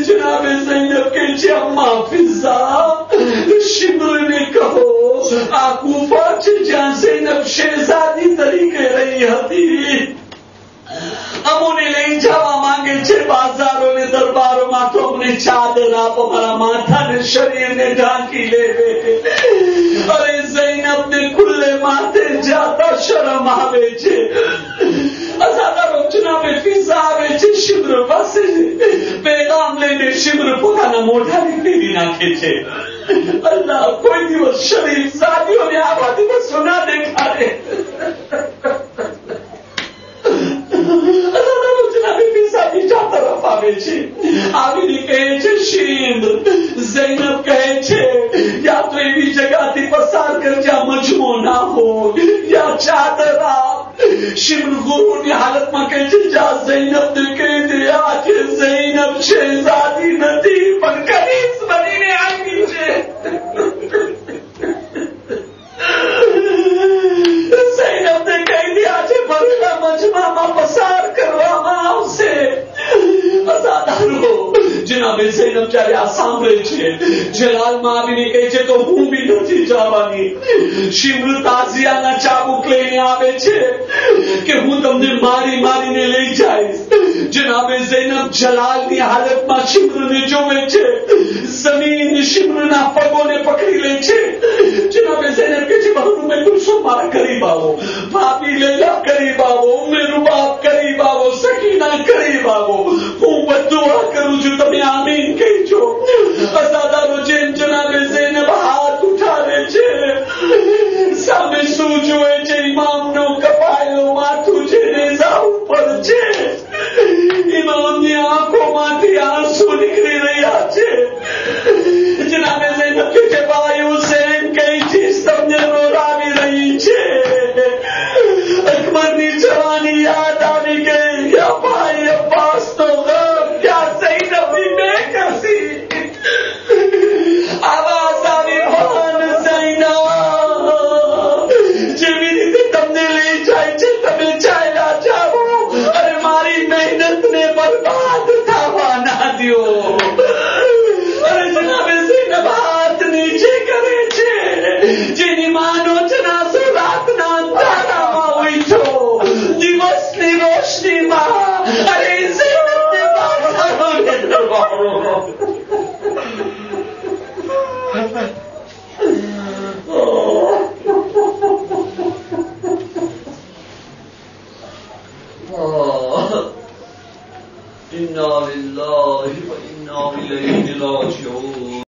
S1: જનાબે ઝૈનબ કહે છે અમ્મા ફિઝા, શિમ્રને કહો આ ગુફા છે જ્યાં ઝૈનબ શહેઝાદી તરીકે રહી હતી. અમોને લઈ જવા માંગે છે બાજારો ને દરબારોમાં, તો અમને ચાદર આપો, મારા માથાને શરીરને ઢાંકી લેવે. અરે ઝૈનબ ને ખુલ્લે માથે જાતા શરમ આવે છે. અઝાદારો જનાબે ફિઝા આવે છે શિમ્ર પાસે, પેગામ લઈને શિમ્ર પોતાના મોઢાને પીડી નાખે છે. અલ્લાહ કોઈ દિવસ શરીફ સાદીઓને આવા દિવસો ના દેખાડે. તરફ આવે છે, આવીને કહે છે શિમ્ર. ઝૈનબ કહે છે યા તો એવી જગ્યાથી પસાર કર જ્યાં મજમો ના હોય, યા ચાદર આપ. શિમ્ર ગુરુની હાલતમાં કહે છે જા ઝૈનબ ને કહી દે આજે ઝૈનબ શહેઝાદી નથી પણ કનીઝ બનીને આવી છે. ઝૈનબ ને કહી દે આજે ભરેલા મજમામાં પસાર કરવામાં આવશે. અઝાદારો જનાબે ઝૈનબ જ્યારે આ સાંભળે છે, જલાલમાં આવીને કહે છે તો હું બી નથી જવાની. શિમ્ર તાઝિયાના ચાબુક લઈને આવે છે કે હું તમને મારી મારીને લઈ જઈશ. જનાબે ઝૈનબ જલાલની હાલતમાં શિમ્રને જોવે છે, જમીન શિમ્રના પગોને પકડી લે છે. જનાબે ઝૈનબ કહે છે બહુ મેં ગુસ્સો મારા કરીબ આવો, ભાભી લૈલા કરીબ આવો, ઉમ્મે રૂબાબ કરીબ આવો, સકીના કરીબ આવો. હું બદુઆ કરું છું, તમે આમીન કહેજો. અઝાદારો જેમ જનાબે ઝૈનબ હાથ ઉઠાવે છે, સામે શું જોવે છે? ઇમામનો કપાયેલો માથું છે, નેઝા ઉપર છે. ઇમામની આંખોમાંથી આંસુ નીકળી રહ્યા છે. જનાબે ઝૈનબ કહે છે ભાઈ હુસૈન કઈ ચીજ તમને રોરાવી રહી છે? અકબરની જવાની યાદ આવી ગઈ. યા ભાઈ અબ્બાસ તો ગમ, યા ઝૈનબની બેકસી. આવાજ આવી ભાન ઝૈનબ, જેવી રીતે તમને લઈ જાય છે તમે ચાલ્યા જાઓ. અરે મારી મહેનતને બરબાદ